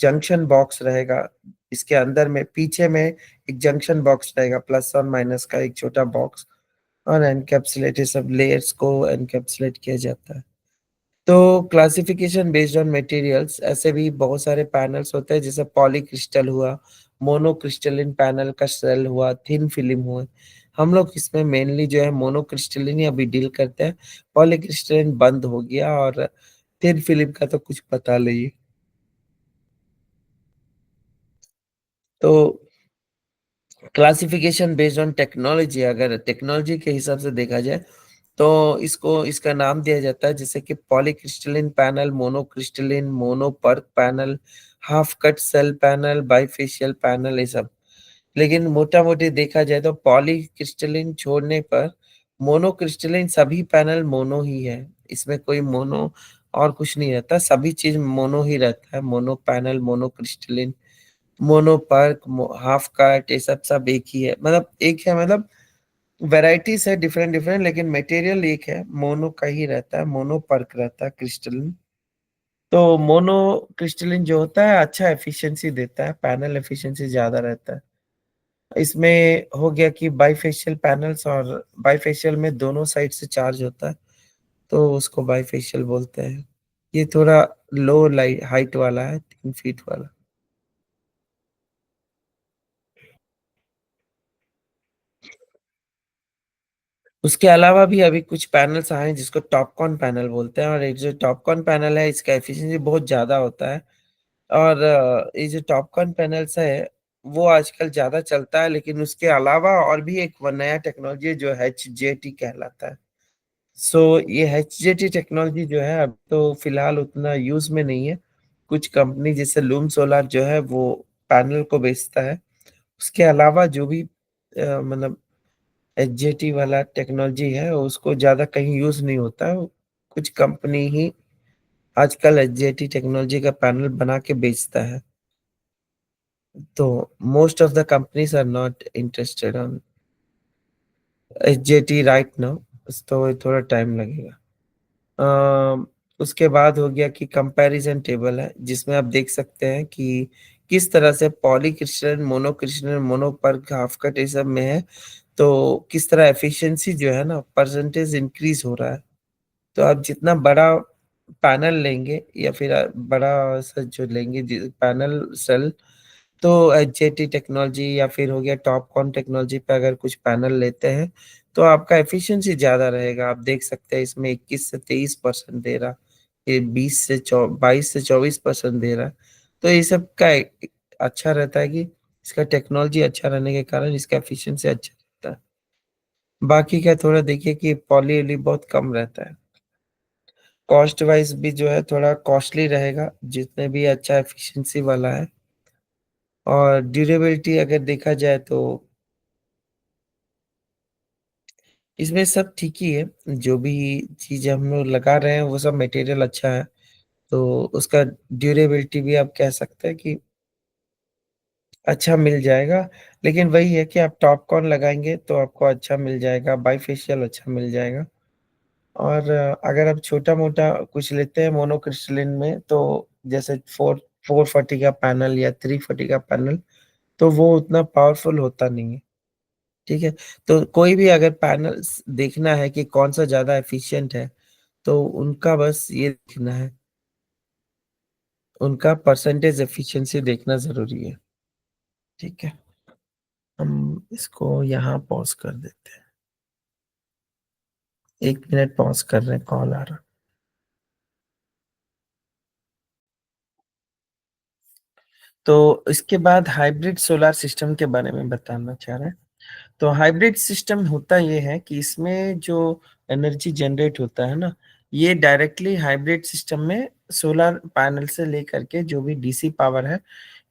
जंक्शन बॉक्स रहेगा, इसके अंदर में पीछे में एक जंक्शन बॉक्स रहेगा प्लस और माइनस का एक छोटा बॉक्स, और एनकैप्सुलेट, सब लेयर्स को एनकैप्सुलेट किया जाता है। तो क्लासिफिकेशन बेस्ड ऑन मटेरियल्स, ऐसे भी बहुत सारे पैनल्स होते हैं जैसे पॉलीक्रिस्टल हुआ, मोनोक्रिस्टलिन पैनल का सेल हुआ, थिन फिल्म हुआ। हम लोग इसमें मेनली जो है मोनोक्रिस्टलिन ही अभी डील करते हैं। पॉलीक्रिस्टलिन बंद हो गया, और थिन फिल्म का तो कुछ पता नहीं। तो क्लासिफिकेशन बेस्ड ऑन टेक्नोलॉजी, अगर टेक्नोलॉजी के हिसाब से देखा जाए तो इसको इसका नाम दिया जाता है जैसे कि polycrystalline panel, monocrystalline, mono perc panel, half cut cell panel, bifacial panel, ये सब। लेकिन मोटा मोटी देखा जाए तो पॉलीक्रिस्टलिन छोड़ने पर मोनोक्रिस्टलिन सभी पैनल मोनो ही है। इसमें कोई मोनो और कुछ नहीं रहता, सभी चीज मोनो ही रहता है। Mono panel, monocrystalline, mono perc, half cut, ये सब सब एक ही है, मतलब एक है, मतलब वैरायटीज है डिफरेंट डिफरेंट, लेकिन मटेरियल एक है, मोनो का ही रहता है, मोनो पर्क रहता है क्रिस्टलिन। तो मोनो क्रिस्टलिन जो होता है अच्छा एफिशिएंसी देता है, पैनल एफिशिएंसी ज्यादा रहता है। इसमें हो गया कि बाइफेशियल पैनल्स, और बाइफेशियल में दोनों साइड से चार्ज होता है तो उसको बाइफेशियल बोलते हैं। ये थोड़ा लो लाइट हाइट वाला है, 3 फीट वाला। उसके अलावा भी अभी कुछ पैनल्स आए हैं जिसको टॉपकॉन पैनल बोलते हैं, और एक जो टॉपकॉन पैनल है इसका एफिशिएंसी बहुत ज्यादा होता है। और ये जो टॉपकॉन पैनल्स है वो आजकल ज्यादा चलता है, लेकिन उसके अलावा और भी एक नया टेक्नोलॉजी है जो HJT कहलाता है। सो ये HJT टेक्नोलॉजी जो है अब तो फिलहाल उतना यूज में नहीं है। कुछ कंपनी जैसे लूम सोलार जो है वो पैनल को बेचता है। उसके अलावा जो भी मतलब HJT वाला टेक्नोलॉजी है उसको ज्यादा कहीं यूज नहीं होता है। कुछ कंपनी ही आजकल HJT टेक्नोलॉजी का पैनल बना के बेचता है। तो most of the companies are not interested on HJT right now, तो थोड़ा टाइम लगेगा। अम, उसके बाद हो गया कि कंपैरिजन टेबल है जिसमें आप देख सकते हैं कि किस तरह से polycrystalline, monocrystalline, mono PERC, half cut ये सब में है तो किस तरह एफिशिएंसी जो है ना परसेंटेज इंक्रीज हो रहा है। तो आप जितना बड़ा पैनल लेंगे या फिर बड़ा सा जो लेंगे पैनल सेल, तो HJT टेक्नोलॉजी या फिर हो गया टॉपकॉन टेक्नोलॉजी पे अगर कुछ पैनल लेते हैं तो आपका एफिशिएंसी ज्यादा रहेगा। आप देख सकते हैं इसमें 21 से 23% दे रहा, ये 22 से 24% दे रहा है। तो ये सब का अच्छा रहता है कि इसका टेक्नोलॉजी अच्छा रहने के कारण इसका एफिशिएंसी अच्छा रहता है। बाकी का थोड़ा देखिए कि पॉली बहुत कम रहता है। कॉस्ट वाइज भी जो है थोड़ा कॉस्टली रहेगा जितने भी अच्छा एफिशिएंसी वाला है। और ड्यूरेबिलिटी अगर देखा जाए तो इसमें सब ठीक ही है। जो भी चीज हम लोग लगा रहे हैं वो सब मटेरियल अच्छा है, तो उसका ड्यूरेबिलिटी भी आप कह सकते हैं कि अच्छा मिल जाएगा। लेकिन वही है कि आप टॉपकॉर्न लगाएंगे तो आपको अच्छा मिल जाएगा, बाईफेशियल अच्छा मिल जाएगा। और अगर आप छोटा मोटा कुछ लेते हैं मोनोक्रिस्टलिन में तो जैसे 440 का पैनल या 340 का पैनल, तो वो उतना पावरफुल होता नहीं है, ठीक है? तो कोई भी अगर पैनल्स देखना है कि कौन-सा ज़्यादा एफिशिएंट है, तो उनका बस ये देखना है, उनका परसेंटेज एफिशिएंसी देखना ज़रूरी है, ठीक है? हम इसको यहाँ पॉज़ कर देते हैं। 1 मिनट पॉज़ कर रहे हैं, कॉल आ रहा। तो इसके बाद हाइब्रिड सोलर सिस्टम के बारे में बताना चाह रहे हैं। तो हाइब्रिड सिस्टम होता ये है कि इसमें जो एनर्जी जनरेट होता है ना, ये डायरेक्टली हाइब्रिड सिस्टम में सोलर पैनल से लेकर के जो भी डीसी पावर है,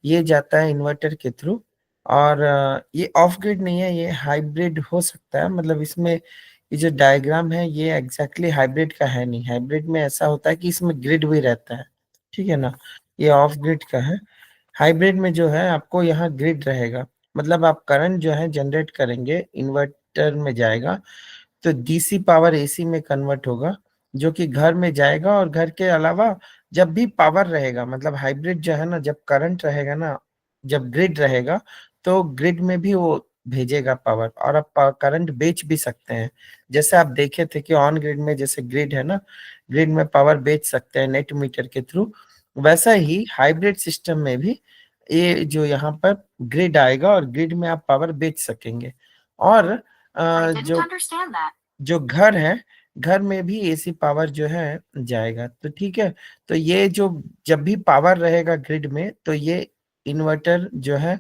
ये जाता है इन्वर्टर के थ्रू। और ये ऑफ ग्रिड नहीं है, ये हाइब्रिड हो सकता है। मतलब इसमें ये जो डायग्राम है ये एग्जैक्टली हाइब्रिड का है नहीं। हाइब्रिड में ऐसा होता है कि इसमें ग्रिड भी रहता है, ठीक है ना? ये ऑफ ग्रिड का है। हाइब्रिड में जो है आपको यहाँ ग्रिड रहेगा, मतलब आप करंट जो है जनरेट करेंगे, इन्वर्टर में जाएगा, तो डीसी पावर एसी में कन्वर्ट होगा, जो कि घर में जाएगा। और घर के अलावा जब भी पावर रहेगा, मतलब हाइब्रिड जो है ना, जब करंट रहेगा ना, जब ग्रिड रहेगा, तो ग्रिड में भी वो भेजेगा पावर, और आप करंट बेच भी सकते हैं। जैसे आप देखे थे कि ऑन ग्रिड में जैसे ग्रिड है ना, ग्रिड में पावर बेच सकते हैं नेट मीटर के थ्रू, वैसा ही हाइब्रिड सिस्टम में भी ये जो यहाँ पर ग्रिड आएगा और ग्रिड में आप पावर बेच सकेंगे। और जो जो घर है, घर में भी एसी पावर जो है जाएगा, तो ठीक है। तो ये जो जब भी पावर रहेगा ग्रिड में, तो ये इन्वर्टर जो है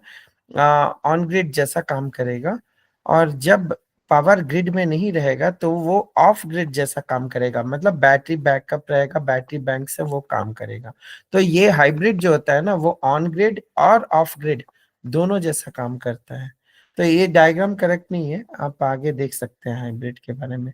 ऑन ग्रिड जैसा काम करेगा। और जब पावर ग्रिड में नहीं रहेगा तो वो ऑफ ग्रिड जैसा काम करेगा, मतलब बैटरी बैकअप रहेगा, बैटरी बैंक से वो काम करेगा। तो ये हाइब्रिड जो होता है ना, वो ऑन ग्रिड और ऑफ ग्रिड दोनों जैसा काम करता है। तो ये डायग्राम करेक्ट नहीं है, आप आगे देख सकते हैं हाइब्रिड के बारे में।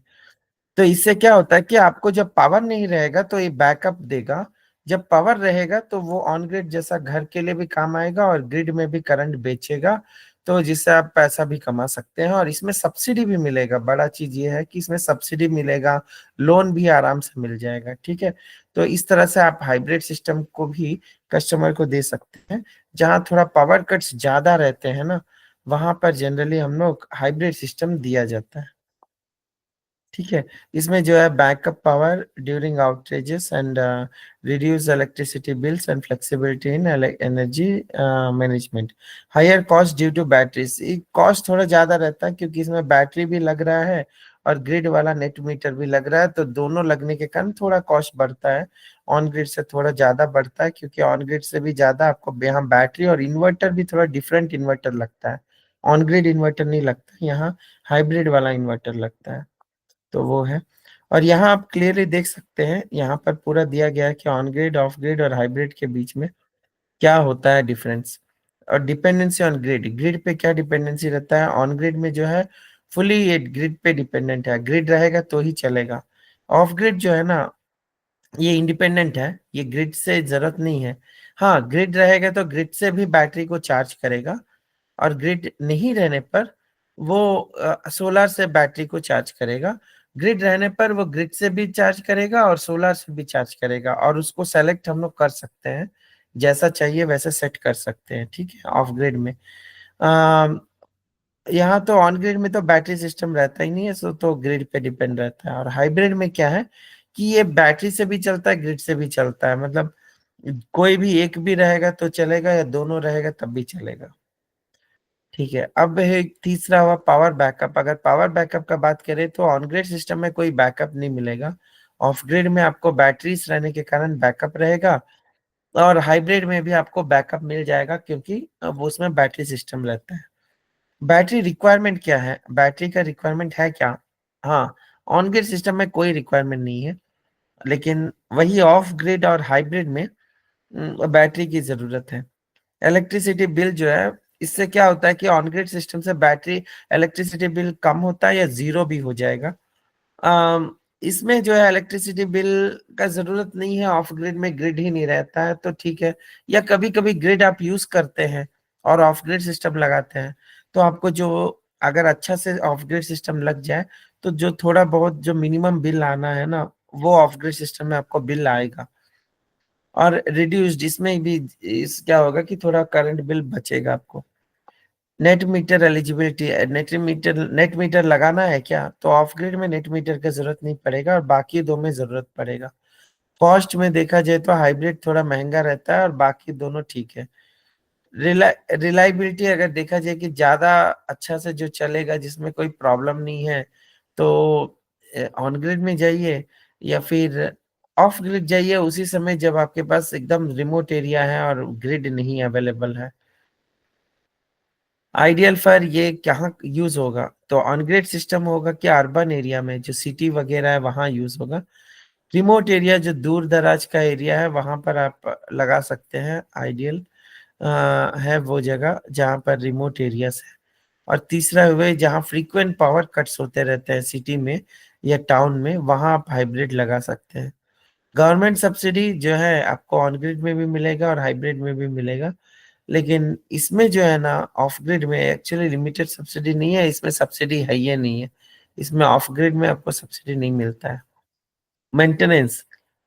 तो इससे क्या होता है कि आपको जब पावर नहीं रहेगा तो ये बैकअप देगा, जब पावर रहेगा तो वो ऑन ग्रिड जैसा घर के लिए भी काम आएगा और ग्रिड में भी करंट बेचेगा, तो जिससे आप पैसा भी कमा सकते हैं। और इसमें सब्सिडी भी मिलेगा। बड़ा चीज ये है कि इसमें सब्सिडी मिलेगा, लोन भी आराम से मिल जाएगा, ठीक है। तो इस तरह से आप हाइब्रिड सिस्टम को भी कस्टमर को दे सकते हैं। जहाँ थोड़ा पावर कट्स ज्यादा रहते हैं ना, वहां पर जनरली हम लोग हाइब्रिड सिस्टम दिया जाता है, ठीक है। इसमें जो है backup power during outages and reduce electricity bills and flexibility in energy management. Higher cost due to batteries, cost थोड़ा ज्यादा रहता है क्योंकि इसमें बैटरी भी लग रहा है और ग्रिड वाला नेट मीटर भी लग रहा है, तो दोनों लगने के कारण थोड़ा कॉस्ट बढ़ता है। ऑन ग्रिड से थोड़ा ज्यादा बढ़ता है क्योंकि ऑन ग्रिड से भी ज्यादा आपको यहाँ बैटरी और इन्वर्टर भी थोड़ा डिफरेंट इन्वर्टर लगता है। ऑन ग्रिड इन्वर्टर नहीं लगता, यहाँ हाइब्रिड वाला इन्वर्टर लगता है, तो वो है। और यहाँ आप क्लियरली देख सकते हैं, यहाँ पर पूरा दिया गया है कि ऑन ग्रिड, ऑफ ग्रिड और हाइब्रिड के बीच में क्या होता है डिफरेंस। और डिपेंडेंसी ऑन ग्रिड, ग्रिड पे क्या डिपेंडेंसी रहता है। ऑन ग्रिड में जो है फुली ये ग्रिड पे डिपेंडेंट है, ग्रिड रहेगा तो ही चलेगा। ऑफ ग्रिड जो है ना, ये इंडिपेंडेंट है, ये ग्रिड से जरूरत नहीं है। हाँ, ग्रिड रहेगा तो ग्रिड से भी बैटरी को चार्ज करेगा, और ग्रिड नहीं रहने पर वो सोलर से बैटरी को चार्ज करेगा। ग्रिड रहने पर वो ग्रिड से भी चार्ज करेगा और सोलर से भी चार्ज करेगा, और उसको सेलेक्ट हम लोग कर सकते हैं, जैसा चाहिए वैसे सेट कर सकते हैं, ठीक है। ऑफ ग्रिड में यहाँ तो ऑन ग्रिड में तो बैटरी सिस्टम रहता ही नहीं है, सो तो ग्रिड पे डिपेंड रहता है। और हाइब्रिड में क्या है कि ये बैटरी से भी चलता है, ग्रिड से भी चलता है, मतलब कोई भी एक भी रहेगा तो चलेगा या दोनों रहेगा तब भी चलेगा, ठीक है। अब है तीसरा हुआ पावर बैकअप। अगर पावर बैकअप का बात करें तो ऑन ग्रिड सिस्टम में कोई बैकअप नहीं मिलेगा। ऑफ ग्रिड में आपको बैटरीज रहने के कारण बैकअप रहेगा, और हाइब्रिड में भी आपको बैकअप मिल जाएगा क्योंकि वो उसमें बैटरी सिस्टम रहता है। बैटरी रिक्वायरमेंट क्या है, बैटरी का रिक्वायरमेंट है क्या? हाँ, ऑन ग्रिड सिस्टम में कोई रिक्वायरमेंट नहीं है, लेकिन वही ऑफ ग्रिड और हाइब्रिड में बैटरी की जरूरत है। इलेक्ट्रिसिटी बिल जो है, इससे क्या होता है कि ऑन ग्रिड सिस्टम से बैटरी इलेक्ट्रिसिटी बिल कम होता है या जीरो भी हो जाएगा। इसमें जो है इलेक्ट्रिसिटी बिल का जरूरत नहीं है, ऑफ ग्रिड में ग्रिड ही नहीं रहता है, तो ठीक है। या कभी कभी ग्रिड आप यूज करते हैं और ऑफ ग्रिड सिस्टम लगाते हैं, तो आपको जो अगर अच्छा से ऑफ ग्रिड सिस्टम लग जाए, तो जो थोड़ा बहुत जो मिनिमम बिल आना है ना, वो ऑफ ग्रिड सिस्टम में आपको बिल आएगा। और रिड्यूस्ड, इसमें भी इस क्या होगा कि थोड़ा करंट बिल बचेगा आपको। Net metre eligibility, net metre लगाना है क्या, तो ऑफ ग्रिड में नेट मीटर का जरूरत नहीं पड़ेगा और बाकी दो में जरूरत पड़ेगा। कॉस्ट में देखा जाए तो हाइब्रिड थोड़ा महंगा रहता है और बाकी दोनों ठीक है। रिलायबिलिटी अगर देखा जाए कि ज्यादा अच्छा से जो चलेगा, जिसमें कोई प्रॉब्लम नहीं है, तो ऑन ग्रिड में जाइए या फिर ऑफ ग्रिड जाइए उसी समय जब आपके पास एकदम रिमोट एरिया है और ग्रिड नहीं अवेलेबल है। आइडियल फॉर ये कहाँ यूज होगा, तो ऑन ग्रिड सिस्टम होगा कि अर्बन एरिया में जो सिटी वगैरह है वहां यूज होगा। रिमोट एरिया जो दूर दराज का एरिया है वहां पर आप लगा सकते हैं। आइडियल है वो जगह जहाँ पर रिमोट एरियाज है। और तीसरा हुए जहाँ फ्रीक्वेंट पावर कट्स होते रहते हैं सिटी में या टाउन में, वहां आप हाइब्रिड लगा सकते हैं। गवर्नमेंट सब्सिडी जो है आपको ऑन ग्रिड में भी मिलेगा और हाइब्रिड में भी मिलेगा, लेकिन इसमें जो है ना ऑफ ग्रिड में एक्चुअली लिमिटेड सब्सिडी नहीं है, इसमें सब्सिडी है ही नहीं है। इसमें ऑफ ग्रिड में आपको सब्सिडी नहीं मिलता है। मेंटेनेंस,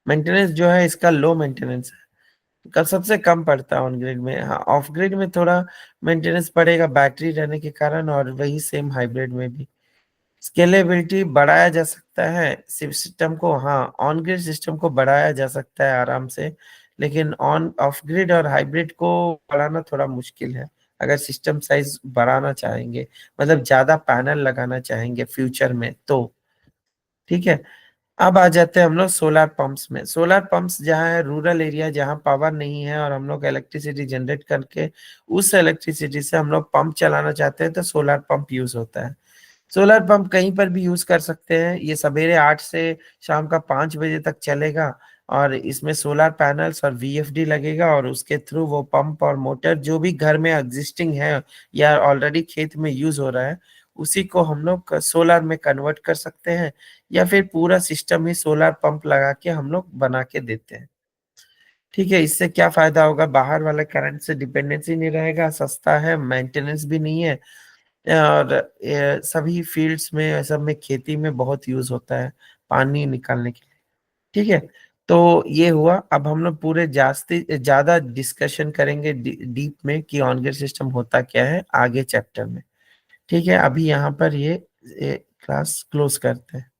मेंटेनेंस जो है इसका लो मेंटेनेंस है, कल सबसे कम पड़ता है ऑन ग्रिड में। हाँ, ऑफ ग्रिड में थोड़ा मेंटेनेंस पड़ेगा बैटरी रहने के कारण, और वही सेम हाइब्रिड में भी। स्केलेबिलिटी बढ़ाया जा सकता है सिस्टम को, हाँ ऑन ग्रिड सिस्टम को बढ़ाया जा सकता है आराम से, लेकिन ऑन ऑफ ग्रिड और हाइब्रिड को बढ़ाना थोड़ा मुश्किल है अगर सिस्टम साइज बढ़ाना चाहेंगे, मतलब ज्यादा पैनल लगाना चाहेंगे फ्यूचर में तो। ठीक है, अब आ जाते हैं हम लोग सोलर पंप्स में। सोलर पंप्स जहाँ है रूरल एरिया जहाँ पावर नहीं है और हम लोग इलेक्ट्रिसिटी जनरेट करके उस इलेक्ट्रिसिटी से हम लोग पंप चलाना चाहते हैं, तो सोलर पंप यूज होता है। सोलर पंप कहीं पर भी यूज कर सकते हैं, ये सवेरे 8 से शाम का 5 बजे तक चलेगा और इसमें सोलर पैनल्स और वीएफडी लगेगा और उसके थ्रू वो पंप और मोटर जो भी घर में एग्जिस्टिंग है या ऑलरेडी खेत में यूज हो रहा है उसी को हम लोग सोलर में कन्वर्ट कर सकते हैं, या फिर पूरा सिस्टम ही सोलर पंप लगा के हम लोग बना के देते हैं। ठीक है, इससे क्या फायदा होगा, बाहर वाले करंट से डिपेंडेंसी नहीं रहेगा, सस्ता है, मेंटेनेंस भी नहीं है, और सभी फील्ड्स में सब में खेती में बहुत यूज होता है पानी निकालने के लिए। ठीक है, तो ये हुआ। अब हम लोग पूरे जास्ती ज्यादा डिस्कशन करेंगे डीप में कि ऑन ग्रिड सिस्टम होता क्या है आगे चैप्टर में। ठीक है, अभी यहाँ पर ये क्लास क्लोज करते हैं।